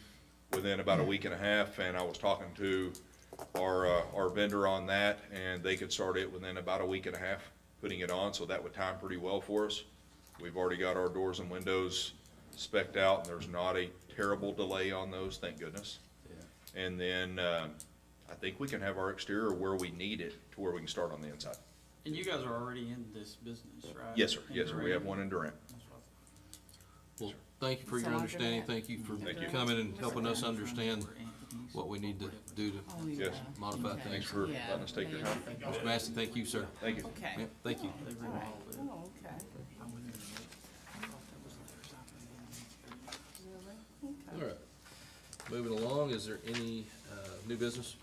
Speaker 10: within about a week and a half, and I was talking to our vendor on that, and they could start it within about a week and a half, putting it on, so that would time pretty well for us. We've already got our doors and windows spec'd out, and there's not a terrible delay on those, thank goodness. And then I think we can have our exterior where we need it, to where we can start on the inside.
Speaker 3: And you guys are already in this business, right?
Speaker 10: Yes, sir,
Speaker 3: In
Speaker 10: yes, sir, we
Speaker 3: Durant?
Speaker 10: have one in Durant.
Speaker 3: That's what I
Speaker 1: Well, thank you for your
Speaker 8: So I'll do
Speaker 1: understanding,
Speaker 8: that.
Speaker 1: thank you for
Speaker 10: Thank you.
Speaker 1: coming and helping us
Speaker 3: thought.
Speaker 1: understand what we need to do to
Speaker 8: Oh,
Speaker 10: Yes.
Speaker 8: yeah.
Speaker 1: modify
Speaker 8: Okay.
Speaker 1: things.
Speaker 10: Thanks for
Speaker 8: Yeah.
Speaker 10: letting us take your time.
Speaker 1: Mr. Massey, thank you, sir.
Speaker 10: Thank you.
Speaker 8: Okay,
Speaker 1: Yeah, thank you.
Speaker 3: They
Speaker 8: all right,
Speaker 3: remodeled it.
Speaker 8: oh, okay. Really?
Speaker 1: All
Speaker 8: Okay.
Speaker 1: right, moving along, is there any new business?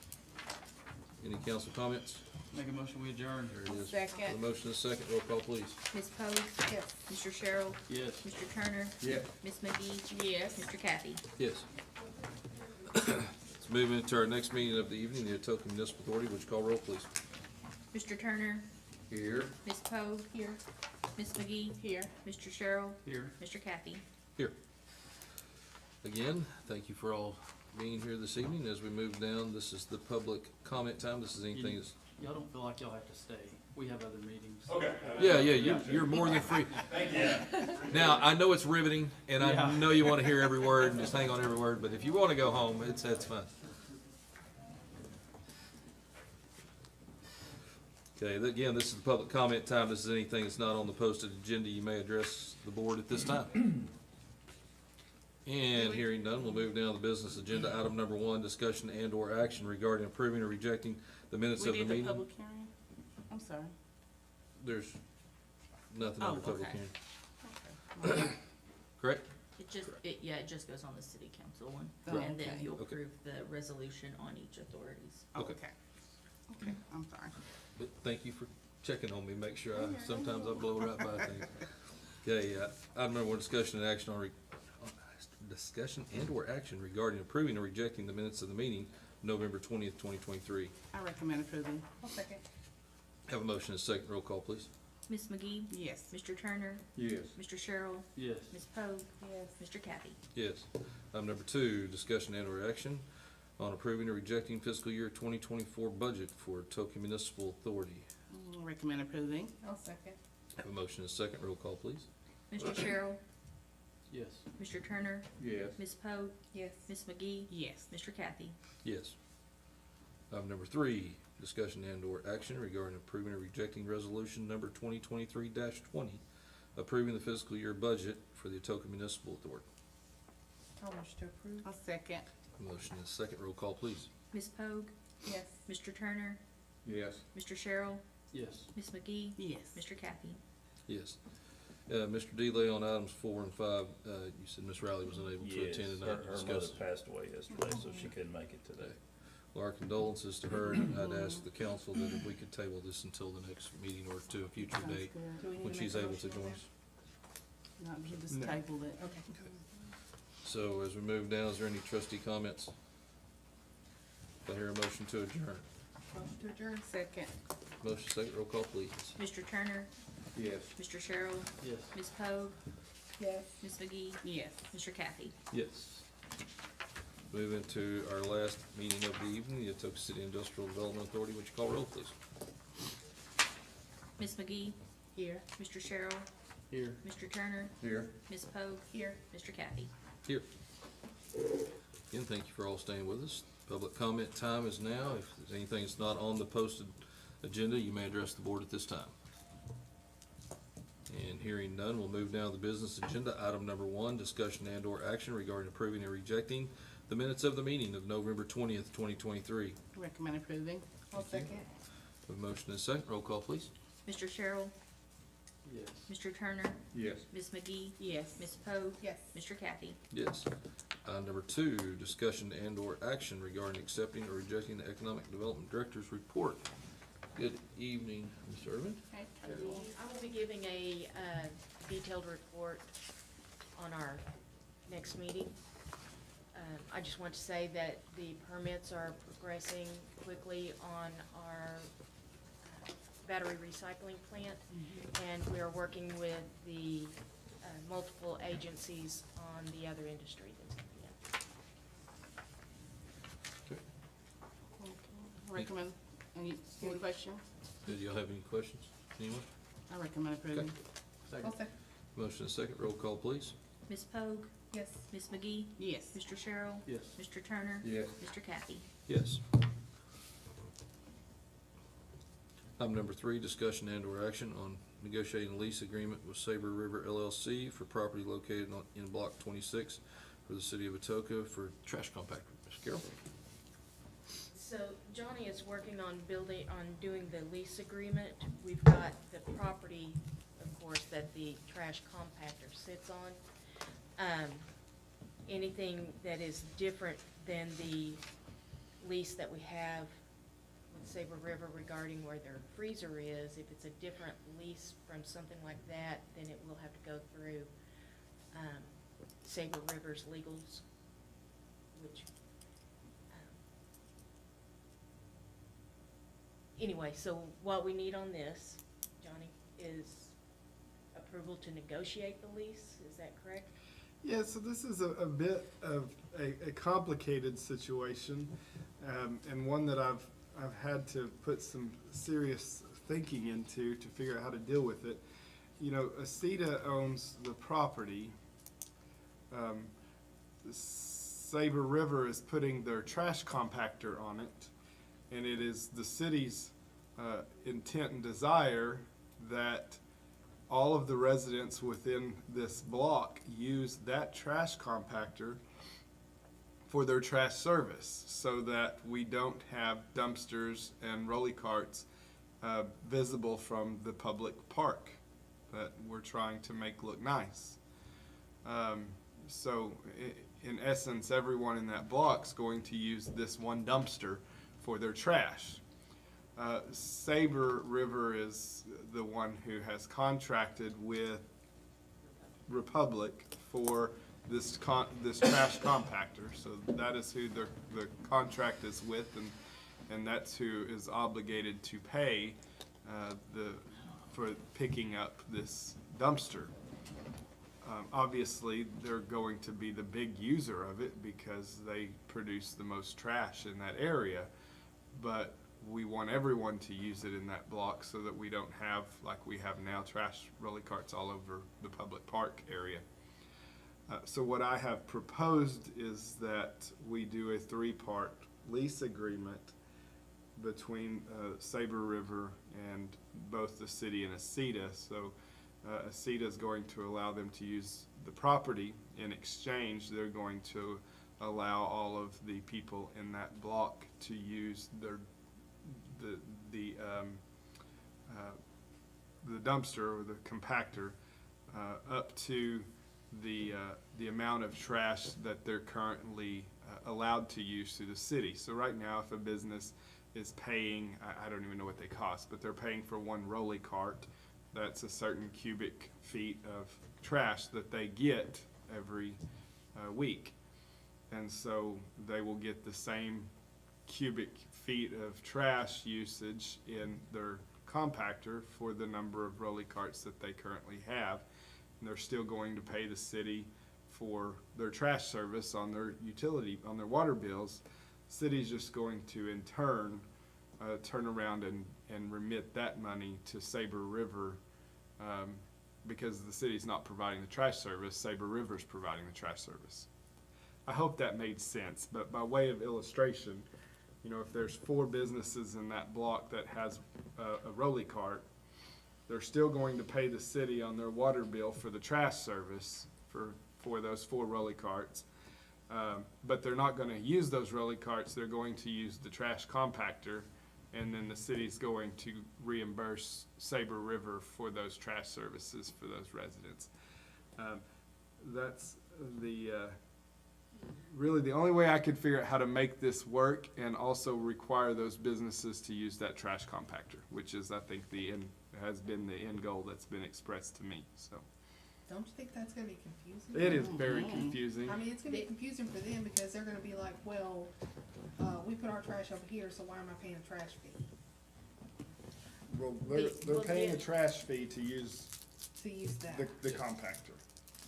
Speaker 1: Any council comments?
Speaker 3: Make a motion, we adjourn.
Speaker 1: There it is.
Speaker 8: Second.
Speaker 1: The motion is second, roll call please.
Speaker 4: Ms. Poe,
Speaker 7: Yes.
Speaker 4: Mr. Sherrill,
Speaker 3: Yes.
Speaker 4: Mr. Turner,
Speaker 9: Yeah.
Speaker 4: Ms. McGee,
Speaker 8: Yes.
Speaker 4: Mr. Kathy.
Speaker 1: Yes. Let's move into our next meeting of the evening, the Atoka Municipal Authority, would you call roll please?
Speaker 4: Mr. Turner,
Speaker 9: Here.
Speaker 4: Ms. Poe. Here. Ms. McGee,
Speaker 8: Here.
Speaker 4: Mr. Sherrill,
Speaker 3: Here.
Speaker 4: Mr. Kathy.
Speaker 1: Here. Again, thank you for all being here this evening. As we move down, this is the public comment time. This is anything that's,
Speaker 3: Y'all don't feel like y'all have to stay. We have other meetings.
Speaker 10: Okay.
Speaker 1: yeah, you're more than free. Thank you. Now, I know it's riveting, and I
Speaker 3: Yeah.
Speaker 1: know you want to hear every word and just hang on every word, but if you want to go home, that's fine. Okay, again, this is the public comment time. This is anything that's not on the posted agenda. You may address the board at this time. And hearing none, we'll move down to the business agenda. Item number 1, discussion and/or action regarding approving or rejecting the minutes
Speaker 8: We
Speaker 1: of the
Speaker 8: did the
Speaker 1: meeting.
Speaker 8: public hearing? I'm sorry.
Speaker 1: There's nothing
Speaker 8: Oh,
Speaker 1: under public
Speaker 8: okay.
Speaker 1: hearing.
Speaker 8: Okay.
Speaker 1: Correct?
Speaker 4: It just goes on the city council one,
Speaker 8: Oh,
Speaker 4: and then
Speaker 8: okay.
Speaker 4: you'll
Speaker 1: Okay.
Speaker 4: approve the resolution on each authorities.
Speaker 1: Okay.
Speaker 8: Okay, I'm sorry.
Speaker 1: But thank you for checking on me, make sure sometimes I blow right by things. Okay, item number one, discussion and action discussion and or action regarding approving or rejecting the minutes of the meeting, November 20th, 2023.
Speaker 8: I recommend approving.
Speaker 7: I'll second.
Speaker 1: Have a motion and a second, roll call, please.
Speaker 4: Ms. McGee,
Speaker 8: Yes.
Speaker 4: Mr. Turner,
Speaker 9: Yes.
Speaker 4: Mr. Sherrill,
Speaker 3: Yes.
Speaker 4: Ms. Pogue,
Speaker 7: Yes.
Speaker 4: Mr. Kathy.
Speaker 1: Yes. Item number two, discussion and or action on approving or rejecting fiscal year 2024 budget for Atoka Municipal Authority.
Speaker 8: Recommend approving.
Speaker 7: I'll second.
Speaker 1: Have a motion and a second, roll call, please.
Speaker 4: Mr. Sherrill,
Speaker 3: Yes.
Speaker 4: Mr. Turner,
Speaker 9: Yes.
Speaker 4: Ms. Pogue,
Speaker 7: Yes.
Speaker 4: Ms. McGee,
Speaker 8: Yes.
Speaker 4: Mr. Kathy.
Speaker 1: Yes. Item number three, discussion and or action regarding approving or rejecting resolution number 2023-20, approving the fiscal year budget for the Atoka Municipal Authority.
Speaker 7: I'll wish to approve.
Speaker 8: I'll second.
Speaker 1: Motion and a second, roll call, please.
Speaker 4: Ms. Pogue,
Speaker 7: Yes.
Speaker 4: Mr. Turner,
Speaker 9: Yes.
Speaker 4: Mr. Sherrill,
Speaker 3: Yes.
Speaker 4: Ms. McGee,
Speaker 8: Yes.
Speaker 4: Mr. Kathy.
Speaker 1: Yes. Mr. Delay, on items 4 and 5, you said Ms. Riley was unable to
Speaker 6: Yes,
Speaker 1: attend
Speaker 6: her
Speaker 1: and
Speaker 6: mother
Speaker 1: discuss.
Speaker 6: passed away yesterday, so she couldn't make it today.
Speaker 1: Well, our condolences to her, and I'd ask the council that if we could table this until the next meeting or to a future
Speaker 8: Sounds
Speaker 1: date
Speaker 8: good.
Speaker 7: Do we need
Speaker 1: when
Speaker 7: to
Speaker 1: she's
Speaker 7: make a
Speaker 1: able to
Speaker 7: motion
Speaker 1: join
Speaker 7: on
Speaker 1: us.
Speaker 8: No, you just
Speaker 5: No.
Speaker 8: tabled it.
Speaker 7: that? Okay.
Speaker 1: So as we move down, is there any trustee comments? Do I hear a motion to adjourn?
Speaker 7: Motion to adjourn.
Speaker 8: Second.
Speaker 1: Motion second, roll call, please.
Speaker 4: Mr. Turner,
Speaker 9: Yes.
Speaker 4: Mr. Sherrill,
Speaker 3: Yes.
Speaker 4: Ms. Pogue,
Speaker 7: Yes.
Speaker 4: Ms. McGee,
Speaker 8: Yes.
Speaker 4: Mr. Kathy.
Speaker 1: Yes. Moving to our last meeting of the evening, the Atoka City Industrial Development Authority, would you call roll, please?
Speaker 4: Ms. McGee,
Speaker 8: Here.
Speaker 4: Mr. Sherrill,
Speaker 3: Here.
Speaker 4: Mr. Turner,
Speaker 9: Here.
Speaker 4: Ms. Pogue,
Speaker 7: Here.
Speaker 4: Mr. Kathy.
Speaker 1: Here. Again, thank you for all staying with us. Public comment time is now. If there's anything that's not on the posted agenda, you may address the board at this time. And hearing none, we'll move down to the business agenda. Item number one, discussion and or action regarding approving or rejecting the minutes of the meeting of November 20th, 2023.
Speaker 8: Recommend approving.
Speaker 7: I'll second.
Speaker 1: A motion and a second. Roll call, please.
Speaker 4: Mr. Sherrill,
Speaker 3: Yes.
Speaker 4: Mr. Turner,
Speaker 9: Yes.
Speaker 4: Ms. McGee,
Speaker 8: Yes.
Speaker 4: Ms. Pogue,
Speaker 7: Yes.
Speaker 4: Mr. Kathy.
Speaker 1: Yes. Number two, discussion and or action regarding accepting or rejecting the Economic Development Director's report. Good evening, Ms. Irvin.
Speaker 8: Okay.
Speaker 11: I will be giving a detailed report on our next meeting. I just want to say that the permits are progressing quickly on our battery recycling plant, and we are working with the multiple agencies on the other industry that's coming in.
Speaker 8: Recommend. Any questions?
Speaker 1: Do y'all have any questions? Anyone?
Speaker 8: I recommend approving.
Speaker 7: I'll second.
Speaker 1: Motion and second. Roll call, please.
Speaker 4: Ms. Pogue,
Speaker 7: Yes.
Speaker 4: Ms. McGee,
Speaker 8: Yes.
Speaker 4: Mr. Sherrill,
Speaker 3: Yes.
Speaker 4: Mr. Turner,
Speaker 9: Yes.
Speaker 4: Mr. Kathy.
Speaker 1: Yes. Item number three, discussion and or action on negotiating a lease agreement with Sabre River LLC for property located in Block 26 for the city of Atoka for trash compactor. Ms. Carroll?
Speaker 11: So Johnny is working on doing the lease agreement. We've got the property, of course, that the trash compactor sits on. Anything that is different than the lease that we have with Sabre River regarding where their freezer is, if it's a different lease from something like that, then it will have to go through, Sabre River's legals, which, anyway, so what we need on this, Johnny, is approval to negotiate the lease, is that correct?
Speaker 5: Yeah, so this is a bit of a complicated situation, and one that I've had to put some serious thinking into to figure out how to deal with it. You know, ACETA owns the property. Sabre River is putting their trash compactor on it, and it is the city's intent and desire that all of the residents within this block use that trash compactor for their trash service, so that we don't have dumpsters and rolly carts visible from the public park that we're trying to make look nice. So in essence, everyone in that block's going to use this one dumpster for their trash. Sabre River is the one who has contracted with Republic for this trash compactor. So that is who the contract is with, and that's who is obligated to pay for picking up this dumpster. Obviously, they're going to be the big user of it because they produce the most trash in that area, but we want everyone to use it in that block so that we don't have, like we have now, trash rolly carts all over the public park area. So what I have proposed is that we do a 3-part lease agreement between Sabre River and both the city and ACETA. So ACETA is going to allow them to use the property. In exchange, they're going to allow all of the people in that block to use the dumpster or the compactor up to the amount of trash that they're currently allowed to use through the city. So right now, if a business is paying, I don't even know what they cost, but they're paying for one rolly cart, that's a certain cubic feet of trash that they get every week. And so they will get the same cubic feet of trash usage in their compactor for the number of rolly carts that they currently have. And they're still going to pay the city for their trash service on their their water bills. City's just going to in turn turn around and remit that money to Sabre River, because the city's not providing the trash service, Sabre River's providing the trash service. I hope that made sense, but by way of illustration, you know, if there's 4 businesses in that block that has a rolly cart, they're still going to pay the city on their water bill for the trash service for those 4 rolly carts. But they're not going to use those rolly carts. They're going to use the trash compactor, and then the city's going to reimburse Sabre River for those trash services for those residents. That's really the only way I could figure out how to make this work and also require those businesses to use that trash compactor, which is, I think, has been the end goal that's been expressed to me. So.
Speaker 7: Don't you think that's gonna be confusing?
Speaker 5: It is very confusing.
Speaker 7: I mean, it's gonna be confusing for them because they're gonna be like, well, we put our trash over here, so why am I paying a trash fee?
Speaker 5: Well, they're paying a trash fee to use
Speaker 7: To use that.
Speaker 5: the compactor.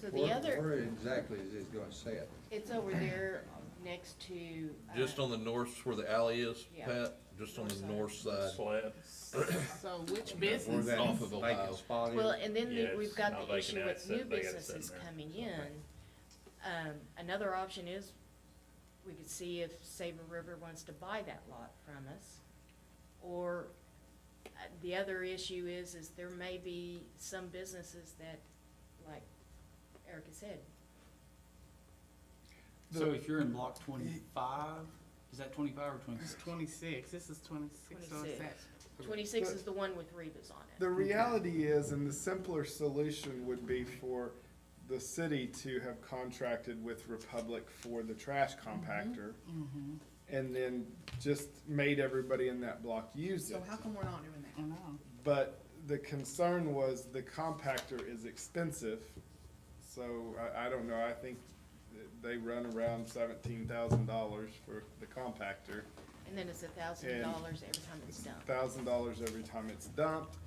Speaker 11: So the other,
Speaker 9: Where exactly is this gonna sit?
Speaker 11: it's over there next to.
Speaker 1: Just on the north, where the alley is,
Speaker 11: Yeah.
Speaker 1: Pat, just on the north side.
Speaker 6: Slab.
Speaker 8: So which
Speaker 9: Where
Speaker 8: business?
Speaker 9: that
Speaker 1: Off of Ohio.
Speaker 9: vacant spot is?
Speaker 11: Well, and then
Speaker 6: Yeah,
Speaker 11: we've
Speaker 6: it's
Speaker 11: got
Speaker 6: not
Speaker 11: the issue
Speaker 6: vacant
Speaker 11: with
Speaker 6: asset,
Speaker 11: new
Speaker 6: they got it
Speaker 11: businesses
Speaker 6: sitting there.
Speaker 11: coming in. Another option is, we could see if Sabre River wants to buy that lot from us. Or, the other issue is there may be some businesses that, like Erica said,
Speaker 3: So if you're in block 25, is that 25 or 26?
Speaker 8: It's 26, this is 26, so it's
Speaker 11: 26.
Speaker 8: at
Speaker 11: 26 is the one with Reba's on it.
Speaker 5: The reality is, and the simpler solution would be for the city to have contracted with Republic for the trash compactor, and then just made everybody in that block use
Speaker 7: So
Speaker 5: it.
Speaker 7: how come we're not doing
Speaker 8: I
Speaker 7: that?
Speaker 8: know.
Speaker 5: But the concern was the compactor is expensive, so I don't know, I think they run around $17,000 for the compactor.
Speaker 11: And then it's $1,000 every time it's done.
Speaker 5: $1,000 every time it's dumped,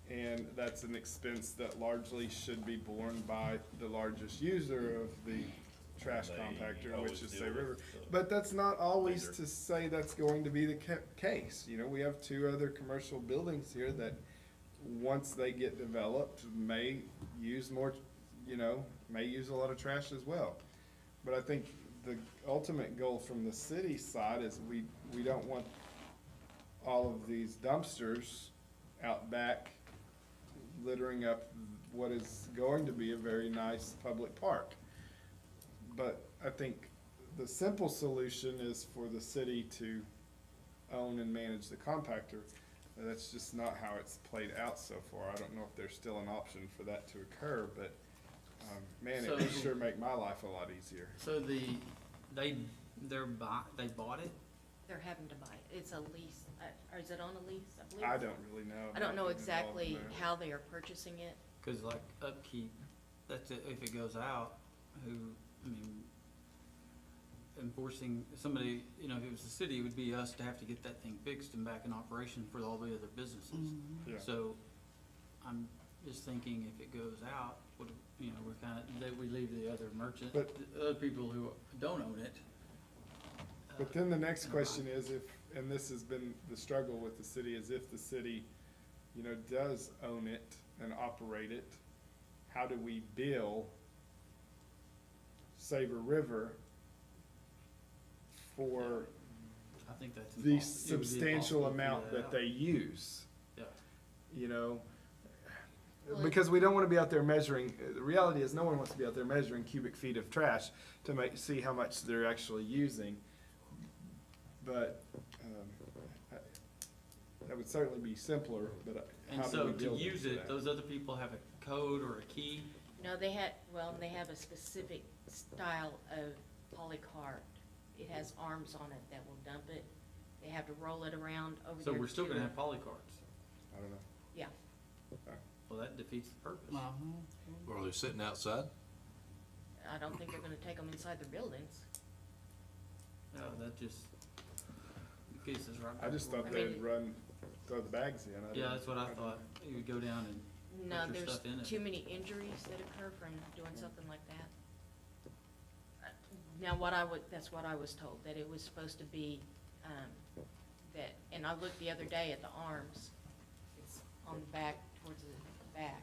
Speaker 5: and that's an expense that largely should be borne by the largest user of the trash
Speaker 6: They
Speaker 5: compactor,
Speaker 6: always
Speaker 5: which is
Speaker 6: deal
Speaker 5: Sabre
Speaker 6: with
Speaker 5: River.
Speaker 6: the
Speaker 5: But that's not always
Speaker 6: vendor.
Speaker 5: to say that's going to be the case. You know, we have 2 other commercial buildings here that, once they get developed, may use more, may use a lot of trash as well. But I think the ultimate goal from the city side is we don't want all of these dumpsters out back littering up what is going to be a very nice public park. But I think the simple solution is for the city to own and manage the compactor. That's just not how it's played out so far. I don't know if there's still an option for that to occur, but Man, it
Speaker 3: So-
Speaker 5: would sure make my life a lot easier.
Speaker 3: So they bought it?
Speaker 11: They're having to buy it. It's a lease, or is it on a lease? believe
Speaker 5: I
Speaker 11: it's
Speaker 5: don't
Speaker 11: on-
Speaker 5: really know.
Speaker 11: I don't know
Speaker 5: about getting involved
Speaker 11: exactly
Speaker 5: in that.
Speaker 11: how they are purchasing it.
Speaker 3: Cause like upkeep, that's it, if it goes out, who, I mean, enforcing, somebody, you know, if it was the city, it would be us to have to get that thing fixed and back in operation for all the other businesses.
Speaker 5: Yeah.
Speaker 3: So, I'm just thinking if it goes out, what, you know, we're kinda, that we leave the other merchant,
Speaker 5: But-
Speaker 3: the other people who don't own it.
Speaker 5: But then the next question is if, and this has been the struggle with the city, is if the city, you know, does own it and operate it, how do we bill Saber River for
Speaker 3: I think that's.
Speaker 5: the
Speaker 3: impossible. It would be
Speaker 5: substantial
Speaker 3: impossible to
Speaker 5: amount
Speaker 3: figure
Speaker 5: that
Speaker 3: out.
Speaker 5: they use?
Speaker 3: Yeah.
Speaker 5: You know,
Speaker 11: Well,
Speaker 5: because we don't wanna be out there measuring, the reality is no one wants to be out there measuring cubic feet of trash to see how much they're actually using. But, that would certainly be simpler, but
Speaker 3: And
Speaker 5: how do
Speaker 3: so
Speaker 5: we
Speaker 3: to
Speaker 5: deal with
Speaker 3: use it,
Speaker 5: that?
Speaker 3: those other people have a code or a key?
Speaker 11: No, they have a specific style of polycart. It has arms on it that will dump it. They have to roll it around over
Speaker 3: So
Speaker 11: there
Speaker 3: we're still
Speaker 11: to
Speaker 3: gonna
Speaker 11: it.
Speaker 3: have polycarts.
Speaker 5: I don't know.
Speaker 11: Yeah,
Speaker 3: Well, that defeats the purpose.
Speaker 8: Uh-huh.
Speaker 1: Or they're sitting outside?
Speaker 11: I don't think they're gonna take them inside their buildings.
Speaker 3: That just, pieces right.
Speaker 5: I just thought
Speaker 11: I
Speaker 5: they'd
Speaker 11: mean-
Speaker 5: throw the bags in.
Speaker 3: Yeah, that's what I thought. You would go down and
Speaker 11: No,
Speaker 3: put your
Speaker 11: there's
Speaker 3: stuff in it.
Speaker 11: too many injuries that occur from doing something like that. Now, that's what I was told, that it was supposed to be, that, and I looked the other day at the arms. It's on the back, towards the back.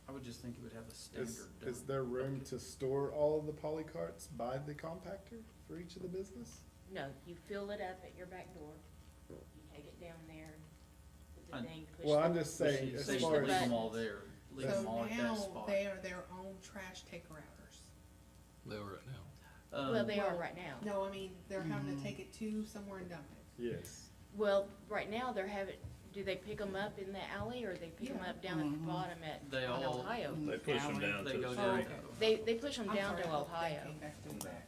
Speaker 3: I would just think it would have a standard.
Speaker 5: Is there room to store all of the polycarts by the compactor for each of the business?
Speaker 11: No, you fill it up at your back door, you take it down there, put the
Speaker 3: And-
Speaker 11: thing, push
Speaker 5: Well, I'm
Speaker 11: the,
Speaker 5: just saying, as
Speaker 3: They
Speaker 5: far
Speaker 3: should leave
Speaker 5: as,
Speaker 3: them all there, leave them all
Speaker 7: So
Speaker 3: at that
Speaker 7: now
Speaker 3: spot.
Speaker 7: they are their own trash taker-outers.
Speaker 1: They are right now.
Speaker 11: well, they are
Speaker 7: Well,
Speaker 11: right now.
Speaker 7: No, I mean, they're having to take it to somewhere and dump it.
Speaker 5: yes.
Speaker 11: Well, right now, do they pick them up in the alley, or they pick them
Speaker 7: Yeah.
Speaker 11: up down at the bottom
Speaker 3: They
Speaker 11: on
Speaker 3: all-
Speaker 11: Ohio?
Speaker 6: They push them down
Speaker 3: They
Speaker 6: to
Speaker 3: go
Speaker 6: the
Speaker 3: down.
Speaker 6: street.
Speaker 11: They push them
Speaker 7: I'm
Speaker 11: down
Speaker 7: sorry,
Speaker 11: to
Speaker 7: I thought they
Speaker 11: Ohio.
Speaker 7: came back through that.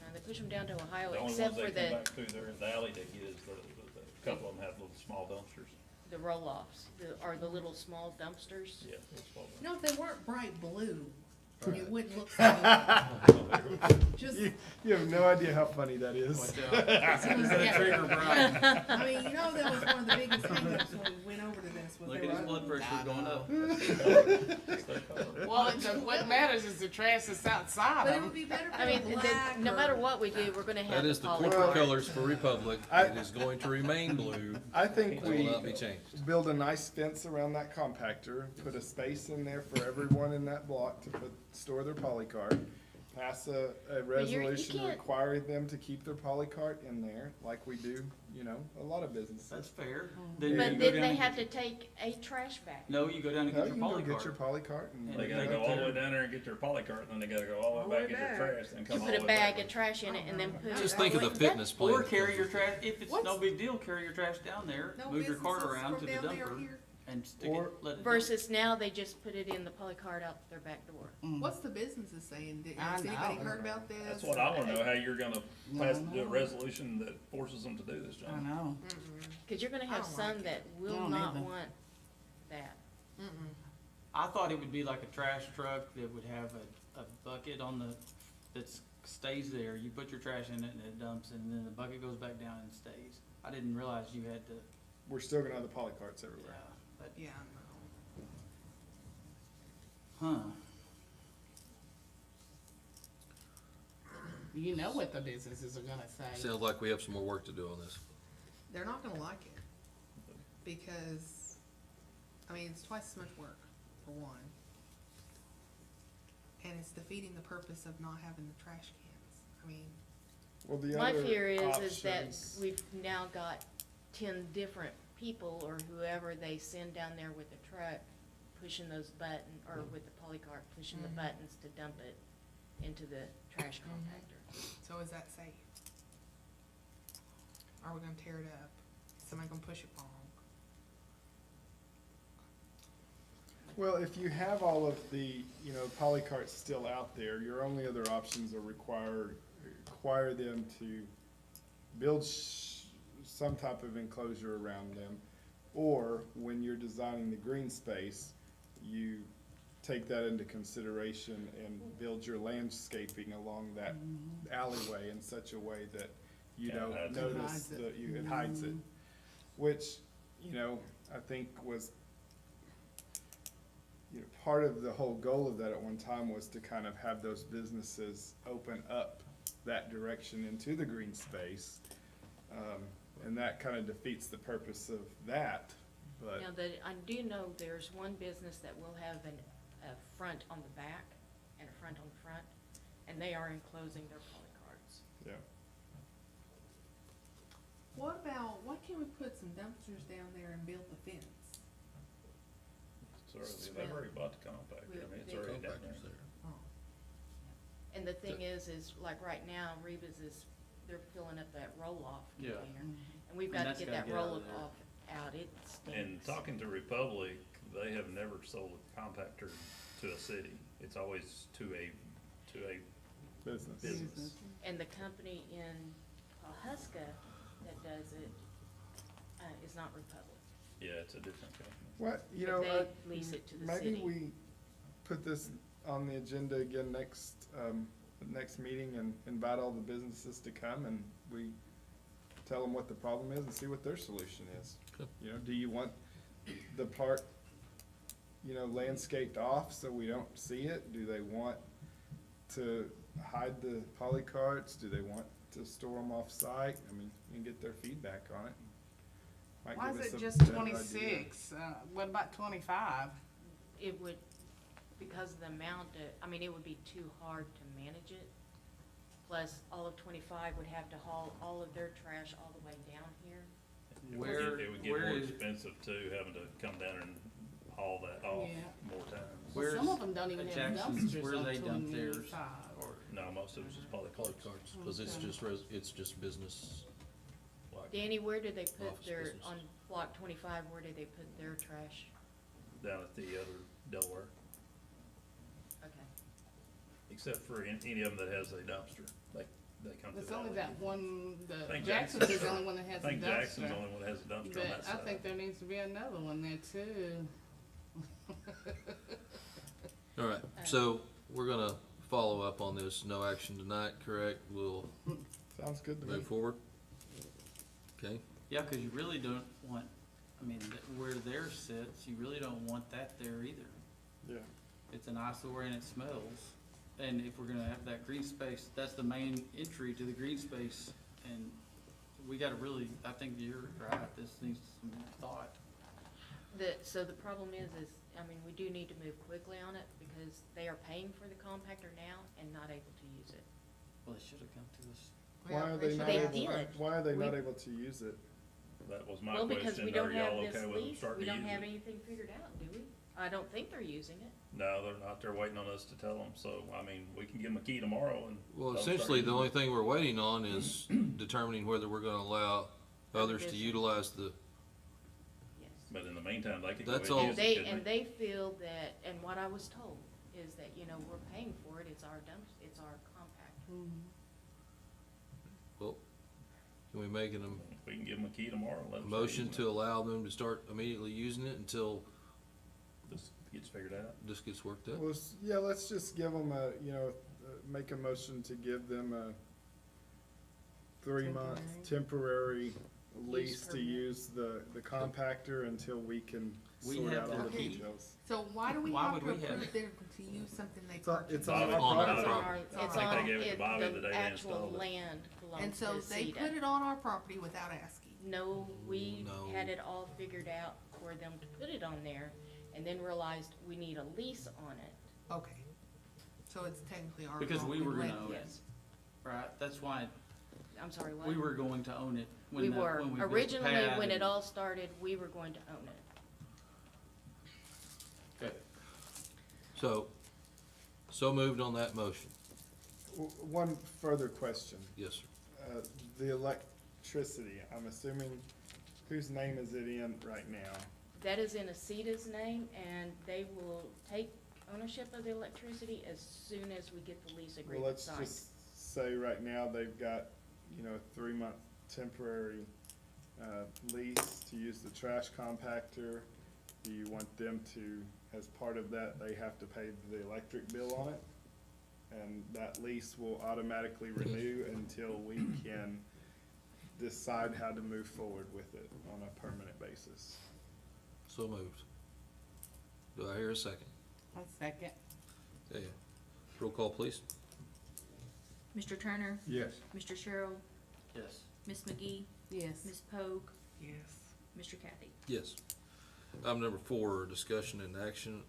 Speaker 11: No, they push them down to Ohio,
Speaker 6: The only ones
Speaker 11: except
Speaker 6: they
Speaker 11: for
Speaker 6: come
Speaker 11: the
Speaker 6: back through there in the alley to get is a couple of them have little small dumpsters.
Speaker 11: roll-offs, or the little small dumpsters.
Speaker 6: Yeah. little small
Speaker 7: You know, if they weren't bright blue,
Speaker 1: Right.
Speaker 7: it wouldn't look so good. Just,
Speaker 5: You have no idea how funny that is.
Speaker 3: Watch out. Is that trigger bright?
Speaker 7: I mean, you know, that was one of the biggest hangups when we went over to this, was
Speaker 3: Look
Speaker 7: they
Speaker 3: at his
Speaker 7: were
Speaker 3: blood pressure going up.
Speaker 8: Well, what matters is the trash that's outside
Speaker 7: But it
Speaker 8: them.
Speaker 7: would be better
Speaker 11: I mean,
Speaker 7: if black
Speaker 11: no
Speaker 7: or-
Speaker 11: matter what we do, we're gonna have
Speaker 1: That
Speaker 11: the
Speaker 1: is the
Speaker 11: poly.
Speaker 1: corporate colors for Republic.
Speaker 5: I-
Speaker 1: It is going to remain blue.
Speaker 5: I think
Speaker 1: It will
Speaker 5: we
Speaker 1: not be changed.
Speaker 5: build a nice fence around that compactor, put a space in there for everyone in that block to store their polycart. Pass a
Speaker 11: you
Speaker 5: resolution
Speaker 11: can't-
Speaker 5: requiring them to keep their polycart in there, like we do, you know, a lot of
Speaker 3: That's
Speaker 5: businesses.
Speaker 3: fair.
Speaker 11: But
Speaker 3: you
Speaker 11: then
Speaker 3: go
Speaker 11: they
Speaker 3: down and
Speaker 11: have to
Speaker 3: get
Speaker 11: take a trash bag.
Speaker 3: No, you go down and
Speaker 5: No,
Speaker 3: get
Speaker 5: you
Speaker 3: your
Speaker 5: can go get your
Speaker 3: polycart.
Speaker 5: polycart and.
Speaker 6: They gotta go all the way down there and get their polycart, and then they gotta go all the way back, get their trash, and
Speaker 11: You
Speaker 6: come all
Speaker 11: put
Speaker 6: the
Speaker 11: a
Speaker 6: way
Speaker 11: bag
Speaker 6: back.
Speaker 11: of trash in it and then put it.
Speaker 1: Just think of the fitness plan.
Speaker 3: Or carry your trash, if it's no
Speaker 7: What's-
Speaker 3: big deal, carry your trash down there,
Speaker 7: No
Speaker 3: move your cart
Speaker 7: businesses
Speaker 3: around to
Speaker 7: from
Speaker 3: the
Speaker 7: down there
Speaker 3: dumper
Speaker 7: here?
Speaker 3: and stick
Speaker 5: Or-
Speaker 3: it, let it. dump.
Speaker 11: Versus now, they just put it in the polycart out their back door.
Speaker 7: What's the businesses saying?
Speaker 8: I
Speaker 7: Has anybody
Speaker 8: know.
Speaker 7: heard about this?
Speaker 6: That's what I wanna know, how you're gonna pass
Speaker 8: I
Speaker 6: the
Speaker 8: know.
Speaker 6: resolution that forces them to do this,
Speaker 8: I
Speaker 6: John.
Speaker 8: know.
Speaker 11: Cause you're gonna
Speaker 7: I
Speaker 11: have
Speaker 7: don't
Speaker 11: some
Speaker 7: like it.
Speaker 11: that will
Speaker 8: don't
Speaker 11: not
Speaker 8: either.
Speaker 11: want that.
Speaker 3: I thought it would be like a trash truck that would have a bucket on that stays there. You put your trash in it and it dumps, and then the bucket goes back down and stays. I didn't realize you had to,
Speaker 5: We're still gonna have the polycarts everywhere.
Speaker 3: but,
Speaker 7: Yeah, no.
Speaker 3: huh.
Speaker 8: You know what the businesses are gonna say.
Speaker 1: Sounds like we have some more work to do on this.
Speaker 7: They're not gonna like it, because, I mean, it's twice as much work, for one. And it's defeating the purpose of not having the trash cans. I mean,
Speaker 5: Well, the
Speaker 11: My
Speaker 5: other
Speaker 11: fear is that
Speaker 5: options-
Speaker 11: we've now got 10 different people or whoever they send down there with a truck, pushing those button, or with the polycart, pushing the buttons to dump it into the trash compactor.
Speaker 7: so is that safe? Are we gonna tear it up? Somebody gonna push it wrong?
Speaker 5: Well, if you have all of the, polycarts still out there, your only other options are require them to build some type of enclosure around them. Or when you're designing the green space, you take that into consideration and build your landscaping along that alleyway in such a way that you
Speaker 6: Yeah,
Speaker 5: don't
Speaker 6: hides
Speaker 8: it.
Speaker 5: notice
Speaker 8: Hides it.
Speaker 5: that it hides it. Which, I think was, part of the whole goal of that at one time was to kind of have those businesses open up that direction into the green space. And that kind of defeats the purpose of that, but.
Speaker 11: Now, I do know there's one business that will have a front on the back and a front on the front, and they are enclosing their polycarts.
Speaker 5: Yeah.
Speaker 7: What about, why can't we put some dumpsters down there and build the fence?
Speaker 6: They've already bought the compactor, I mean, it's
Speaker 11: They-
Speaker 6: already down there.
Speaker 11: And the thing is like right now, Reba's they're filling up that roll-off
Speaker 3: Yeah.
Speaker 11: container, and we've
Speaker 3: And
Speaker 11: got to
Speaker 3: that's
Speaker 11: get
Speaker 3: gotta
Speaker 11: that
Speaker 3: get out of
Speaker 11: roll-off out, it
Speaker 6: And
Speaker 11: stinks.
Speaker 6: talking to Republic, they have never sold a compactor to a city. It's always to a
Speaker 5: Business.
Speaker 6: business.
Speaker 11: And the company in Huska that does it, is not Republic.
Speaker 6: Yeah, it's a different company.
Speaker 5: What,
Speaker 11: But they lease it to the
Speaker 5: maybe
Speaker 11: city.
Speaker 5: we put this on the agenda again next meeting and invite all the businesses to come and we tell them what the problem is and see what their solution is.
Speaker 1: Okay.
Speaker 5: Do you want the part, landscaped off so we don't see it? Do they want to hide the polycarts? Do they want to store them off-site? I mean, you can get their feedback on it. Might
Speaker 8: Why
Speaker 5: give
Speaker 8: is
Speaker 5: us
Speaker 8: it
Speaker 5: a
Speaker 8: just
Speaker 5: better idea.
Speaker 8: 26? What about 25?
Speaker 11: It would, because of the amount, it would be too hard to manage it. Plus, all of 25 would have to haul all of their trash all the way down here.
Speaker 6: It would get more expensive too, having to come down and haul that off
Speaker 8: Yeah.
Speaker 6: more times.
Speaker 8: Well, some
Speaker 3: Where's-
Speaker 8: of them don't even
Speaker 3: at
Speaker 8: have
Speaker 3: Jackson's,
Speaker 8: dumpsters
Speaker 3: where
Speaker 8: on
Speaker 3: they dump theirs?
Speaker 8: 25.
Speaker 6: Or, no, most of it's just polycarts.
Speaker 1: Polycarts, cause it's
Speaker 8: Okay.
Speaker 1: it's just business.
Speaker 6: Like
Speaker 11: Danny, where did they put
Speaker 1: Office
Speaker 11: their,
Speaker 1: business.
Speaker 11: on block 25, where did they put their trash?
Speaker 6: down at the other Delaware,
Speaker 11: Okay.
Speaker 6: except for any of them that has a dumpster. They come to
Speaker 8: It's
Speaker 6: the
Speaker 8: only
Speaker 6: alley.
Speaker 8: that one,
Speaker 6: I think
Speaker 8: Jackson's is the only one that
Speaker 6: I
Speaker 8: has a
Speaker 6: think Jackson's the
Speaker 8: dumpster.
Speaker 6: only one that has a dumpster on that
Speaker 8: But I
Speaker 6: side.
Speaker 8: think there needs to be another one there too.
Speaker 1: All right, so we're gonna follow up on this, no action tonight, correct? We'll
Speaker 5: Sounds good to me.
Speaker 1: move forward. Okay,
Speaker 3: Yeah, cause you really don't want, where theirs sits, you really don't want that there either.
Speaker 5: Yeah.
Speaker 3: It's an eyesore and it smells. And if we're gonna have that green space, that's the main entry to the green space. And we gotta really, I think you're right, this needs some thought.
Speaker 11: So the problem is, we do need to move quickly on it, because they are paying for the compactor now and not able to use it.
Speaker 3: Well, they should've come to us.
Speaker 5: Why are they not
Speaker 11: They
Speaker 5: able,
Speaker 11: did.
Speaker 5: why are they not
Speaker 11: We-
Speaker 5: able to use it?
Speaker 6: That was my
Speaker 11: Well, because we
Speaker 6: question,
Speaker 11: don't
Speaker 6: are
Speaker 11: have
Speaker 6: y'all
Speaker 11: this
Speaker 6: okay with them
Speaker 11: lease,
Speaker 6: starting
Speaker 11: we
Speaker 6: to
Speaker 11: don't
Speaker 6: use
Speaker 11: have
Speaker 6: it?
Speaker 11: anything figured out, do we? I don't think they're using it.
Speaker 6: No, they're not, they're waiting on us to tell them, so, we can give them a key tomorrow and.
Speaker 1: well,
Speaker 6: they'll start
Speaker 1: essentially, the
Speaker 6: using
Speaker 1: only
Speaker 6: it.
Speaker 1: thing we're waiting on is determining whether we're gonna allow others to
Speaker 11: business.
Speaker 1: utilize the,
Speaker 11: Yes.
Speaker 6: But in the meantime, they can go
Speaker 1: That's
Speaker 6: ahead
Speaker 1: all-
Speaker 6: and use
Speaker 11: They,
Speaker 6: it, couldn't
Speaker 11: and they feel that, and what I was told, is that, we're paying for it, it's our it's our compactor.
Speaker 1: well, can we make an
Speaker 6: We can give them a key tomorrow and let them.
Speaker 1: motion to allow them to start immediately using it until
Speaker 6: This gets figured out.
Speaker 1: this gets worked out?
Speaker 5: Well, yeah, let's just give them make a motion to give them a 3-month temporary lease to
Speaker 11: permit.
Speaker 5: use the compactor until we can
Speaker 3: We
Speaker 5: sort
Speaker 3: have
Speaker 5: out all
Speaker 3: their
Speaker 5: the
Speaker 3: key.
Speaker 5: details.
Speaker 7: So why do we
Speaker 3: Why
Speaker 7: have
Speaker 3: would
Speaker 7: to
Speaker 3: we have
Speaker 7: approve them to use something they
Speaker 5: It's on-
Speaker 7: purchased?
Speaker 5: it's on
Speaker 6: Bobby-
Speaker 5: our
Speaker 1: On our
Speaker 5: property.
Speaker 1: property.
Speaker 11: It's
Speaker 7: I think
Speaker 11: on,
Speaker 6: they gave it to Bobby the day they
Speaker 11: actual
Speaker 6: installed it.
Speaker 11: land belongs
Speaker 7: And
Speaker 11: to
Speaker 7: so they
Speaker 11: CETA.
Speaker 7: put it on our property without asking.
Speaker 11: No, we
Speaker 1: No.
Speaker 11: had it all figured out for them to put it on there, and then realized we need a lease on it.
Speaker 7: Okay. So it's technically our.
Speaker 3: Because we
Speaker 7: property,
Speaker 3: were gonna
Speaker 7: let-
Speaker 3: own it,
Speaker 11: Yes.
Speaker 3: right? That's why
Speaker 11: I'm sorry, what?
Speaker 3: we were going to own it
Speaker 11: We were,
Speaker 3: when we built the
Speaker 11: originally,
Speaker 3: pad
Speaker 11: when it
Speaker 3: and-
Speaker 11: all started, we were going to own it.
Speaker 3: Okay.
Speaker 1: So moved on that motion.
Speaker 5: One further question.
Speaker 1: Yes, sir.
Speaker 5: The electricity, I'm assuming, whose name is it in right now?
Speaker 11: That is in ACETA's name, and they will take ownership of the electricity as soon as we get the lease
Speaker 5: Well,
Speaker 11: agreement
Speaker 5: let's
Speaker 11: signed.
Speaker 5: just say right now they've got, you know, a 3-month temporary lease to use the trash compactor. Do you want them to, as part of that, they have to pay the electric bill on it? And that lease will automatically renew until we can decide how to move forward with it on a permanent basis.
Speaker 1: So moved. Do I hear a second?
Speaker 8: A second.
Speaker 1: Okay, roll call, please.
Speaker 4: Mr. Turner,
Speaker 9: Yes.
Speaker 4: Mr. Sherrill,
Speaker 3: Yes.
Speaker 4: Ms. McGee,
Speaker 8: Yes.
Speaker 4: Ms. Pogue,
Speaker 7: Yes.
Speaker 4: Mr. Kathy.
Speaker 1: Yes. Item number 4, discussion and action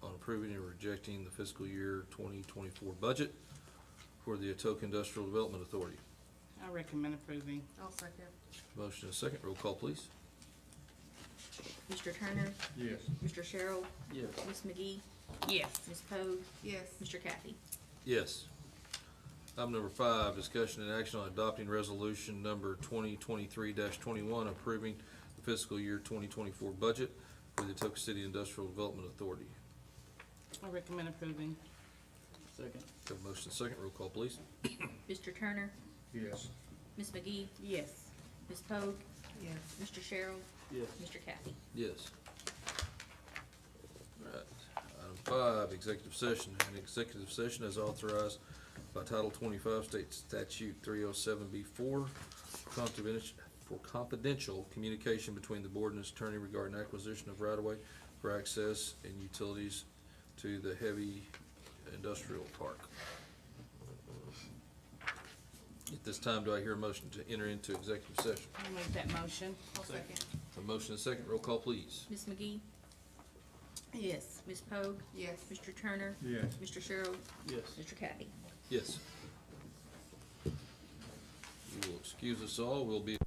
Speaker 1: on approving and rejecting the fiscal year 2024 budget for the Atoka Industrial Development Authority.
Speaker 8: I recommend approving.
Speaker 7: I'll second.
Speaker 1: Motion and a second, roll call, please.
Speaker 4: Mr. Turner,
Speaker 9: Yes.
Speaker 4: Mr. Sherrill,
Speaker 3: Yes.
Speaker 4: Ms. McGee,
Speaker 8: Yes.
Speaker 4: Ms. Pogue,
Speaker 7: Yes.
Speaker 4: Mr. Kathy.
Speaker 1: Yes. Item number 5, discussion and action on adopting resolution number 2023-21, approving the fiscal year 2024 budget for the Atoka City Industrial Development Authority.
Speaker 8: I recommend approving.
Speaker 3: Second.
Speaker 1: Have a motion and a second, roll call, please.
Speaker 4: Mr. Turner,
Speaker 9: Yes.
Speaker 4: Ms. McGee,
Speaker 8: Yes.
Speaker 4: Ms. Pogue,
Speaker 7: Yes.
Speaker 4: Mr. Sherrill,
Speaker 3: Yes.
Speaker 4: Mr. Kathy.
Speaker 1: Yes. All right. Item 5, executive session. An executive session is authorized by Title 25 State Statute 307B4 for confidential communication between the board and its attorney regarding acquisition of right-of-way for access and utilities to the heavy industrial park. At this time, do I hear a motion to enter into executive session?
Speaker 8: I'll make that motion.
Speaker 7: I'll second.
Speaker 1: A motion and a second, roll call, please.
Speaker 4: Ms. McGee,
Speaker 8: Yes.
Speaker 4: Ms. Pogue,
Speaker 7: Yes.
Speaker 4: Mr. Turner,
Speaker 9: Yes.
Speaker 4: Mr. Sherrill,
Speaker 3: Yes.
Speaker 4: Mr. Kathy.
Speaker 1: Yes. You will excuse us all, we'll be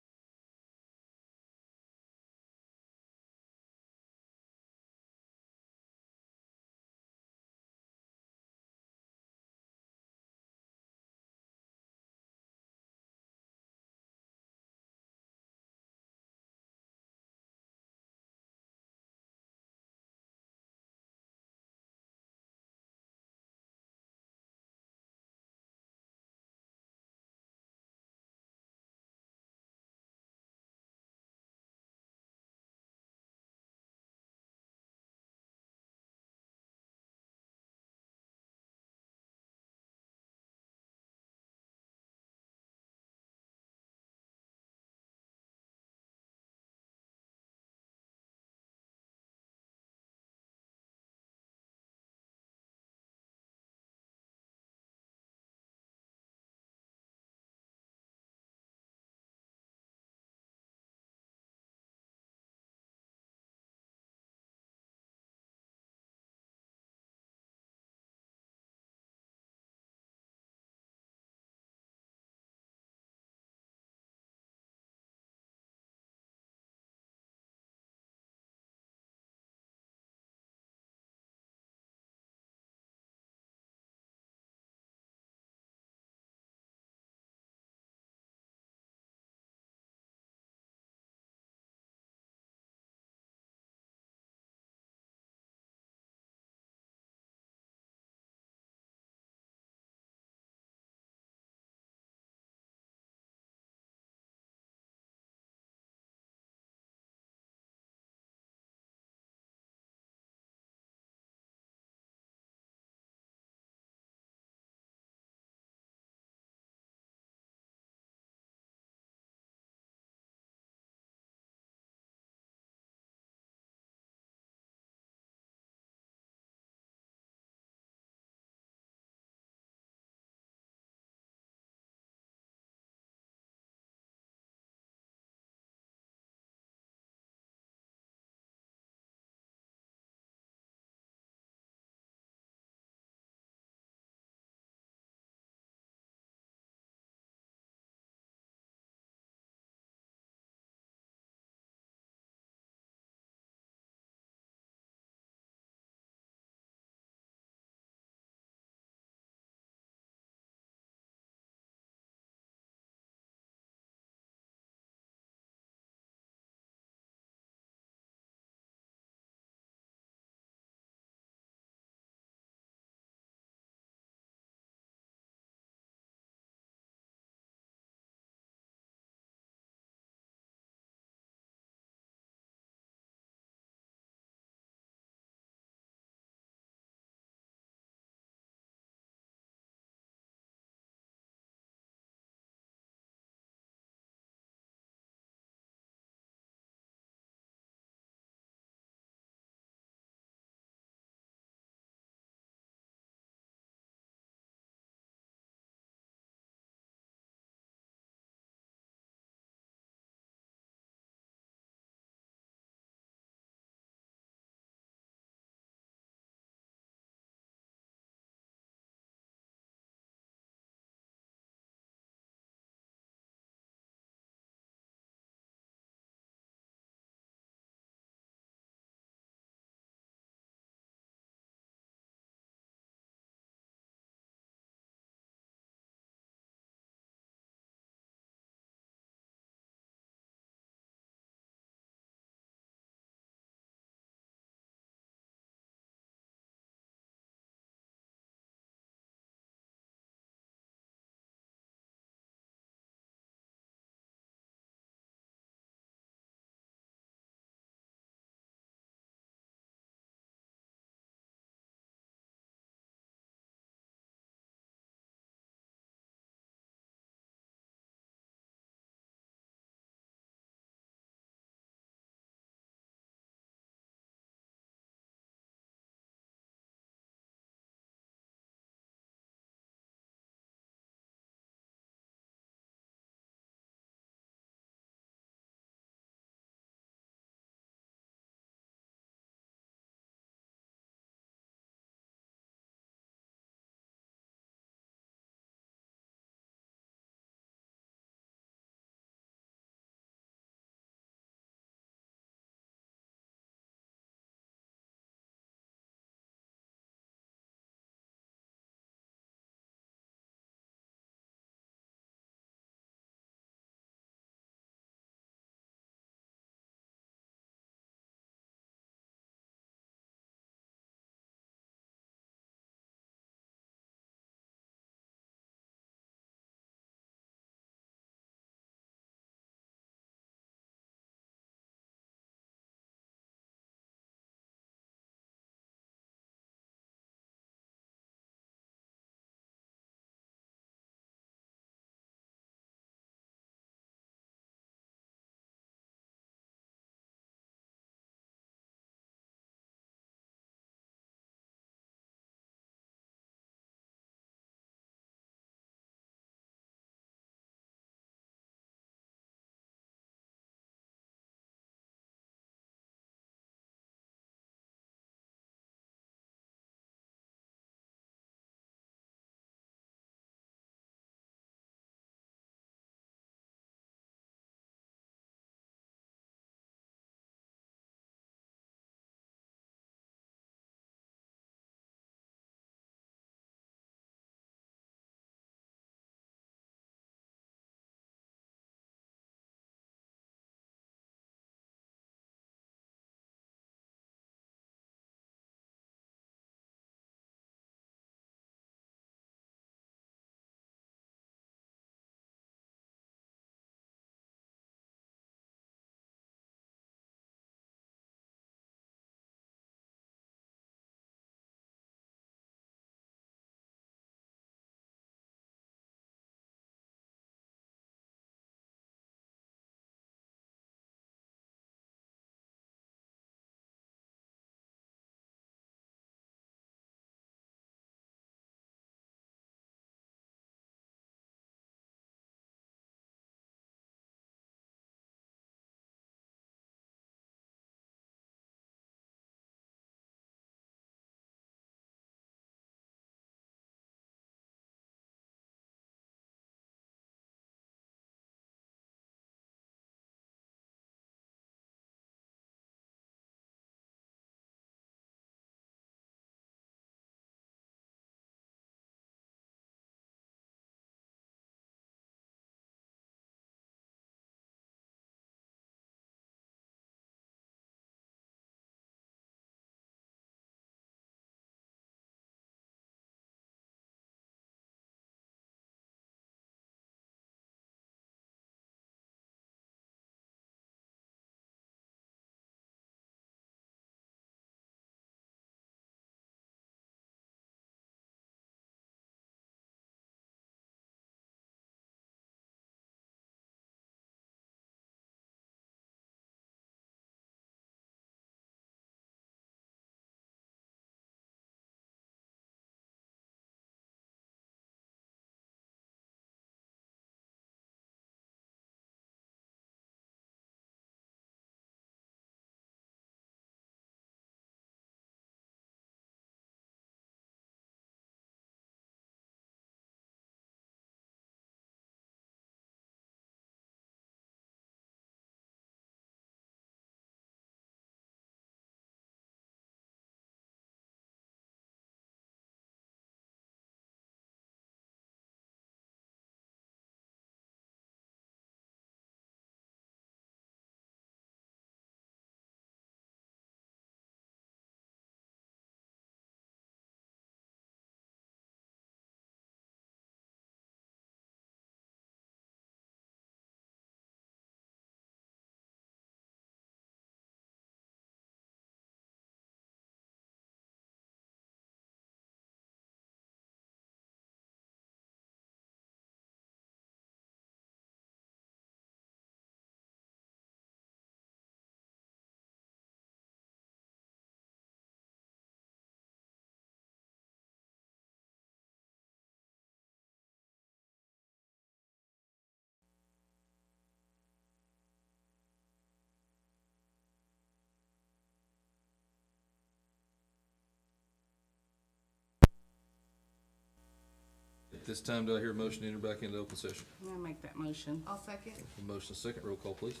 Speaker 1: this time, do I hear a motion to enter back into open session?
Speaker 8: I'll make that motion.
Speaker 7: I'll second.
Speaker 1: A motion is second, roll call please.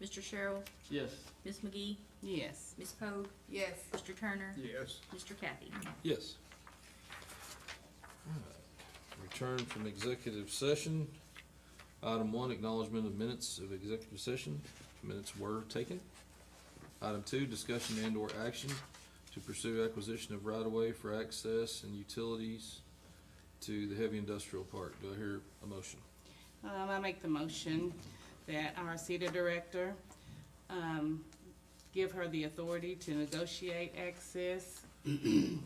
Speaker 4: Mr. Sherrill,
Speaker 3: Yes.
Speaker 4: Ms. McGee,
Speaker 8: Yes.
Speaker 4: Ms. Pogue,
Speaker 7: Yes.
Speaker 4: Mr. Turner,
Speaker 5: Yes.
Speaker 4: Mr. Kathy.
Speaker 1: Yes. Return from executive session. Item 1, acknowledgement of minutes of executive session. Minutes were taken. Item 2, discussion and/or action to pursue acquisition of right-of-way for access and utilities to the heavy industrial park. Do I hear a motion?
Speaker 8: I make the motion that our city director, give her the authority to negotiate access and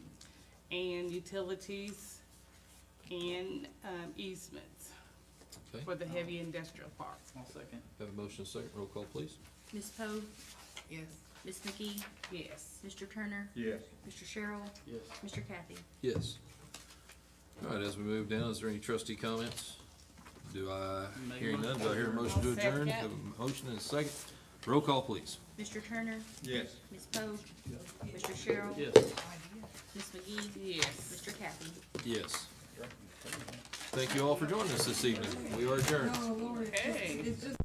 Speaker 8: utilities and, easements
Speaker 1: Okay,
Speaker 8: for the heavy industrial park.
Speaker 3: I'll second.
Speaker 1: have a motion and a second, roll call please.
Speaker 4: Ms. Pogue,
Speaker 7: Yes.
Speaker 4: Ms. McGee,
Speaker 8: Yes.
Speaker 4: Mr. Turner,
Speaker 9: Yes.
Speaker 4: Mr. Sherrill,
Speaker 3: Yes.
Speaker 4: Mr. Kathy.
Speaker 1: Yes. All right, as we move down, is there any trustee comments? Do I, hearing none, do I hear a motion to
Speaker 8: I'll
Speaker 1: adjourn?
Speaker 8: second.
Speaker 1: Have a motion and a second. Roll call, please.
Speaker 4: Mr. Turner,
Speaker 9: Yes.
Speaker 4: Ms. Pogue, Mr. Sherrill,
Speaker 3: Yes.
Speaker 4: Ms. McGee,
Speaker 8: Yes.
Speaker 4: Mr. Kathy.
Speaker 1: Yes. Thank you all for joining us this evening. We are adjourned.
Speaker 7: Oh, Lord,
Speaker 8: Hey.
Speaker 7: it's just.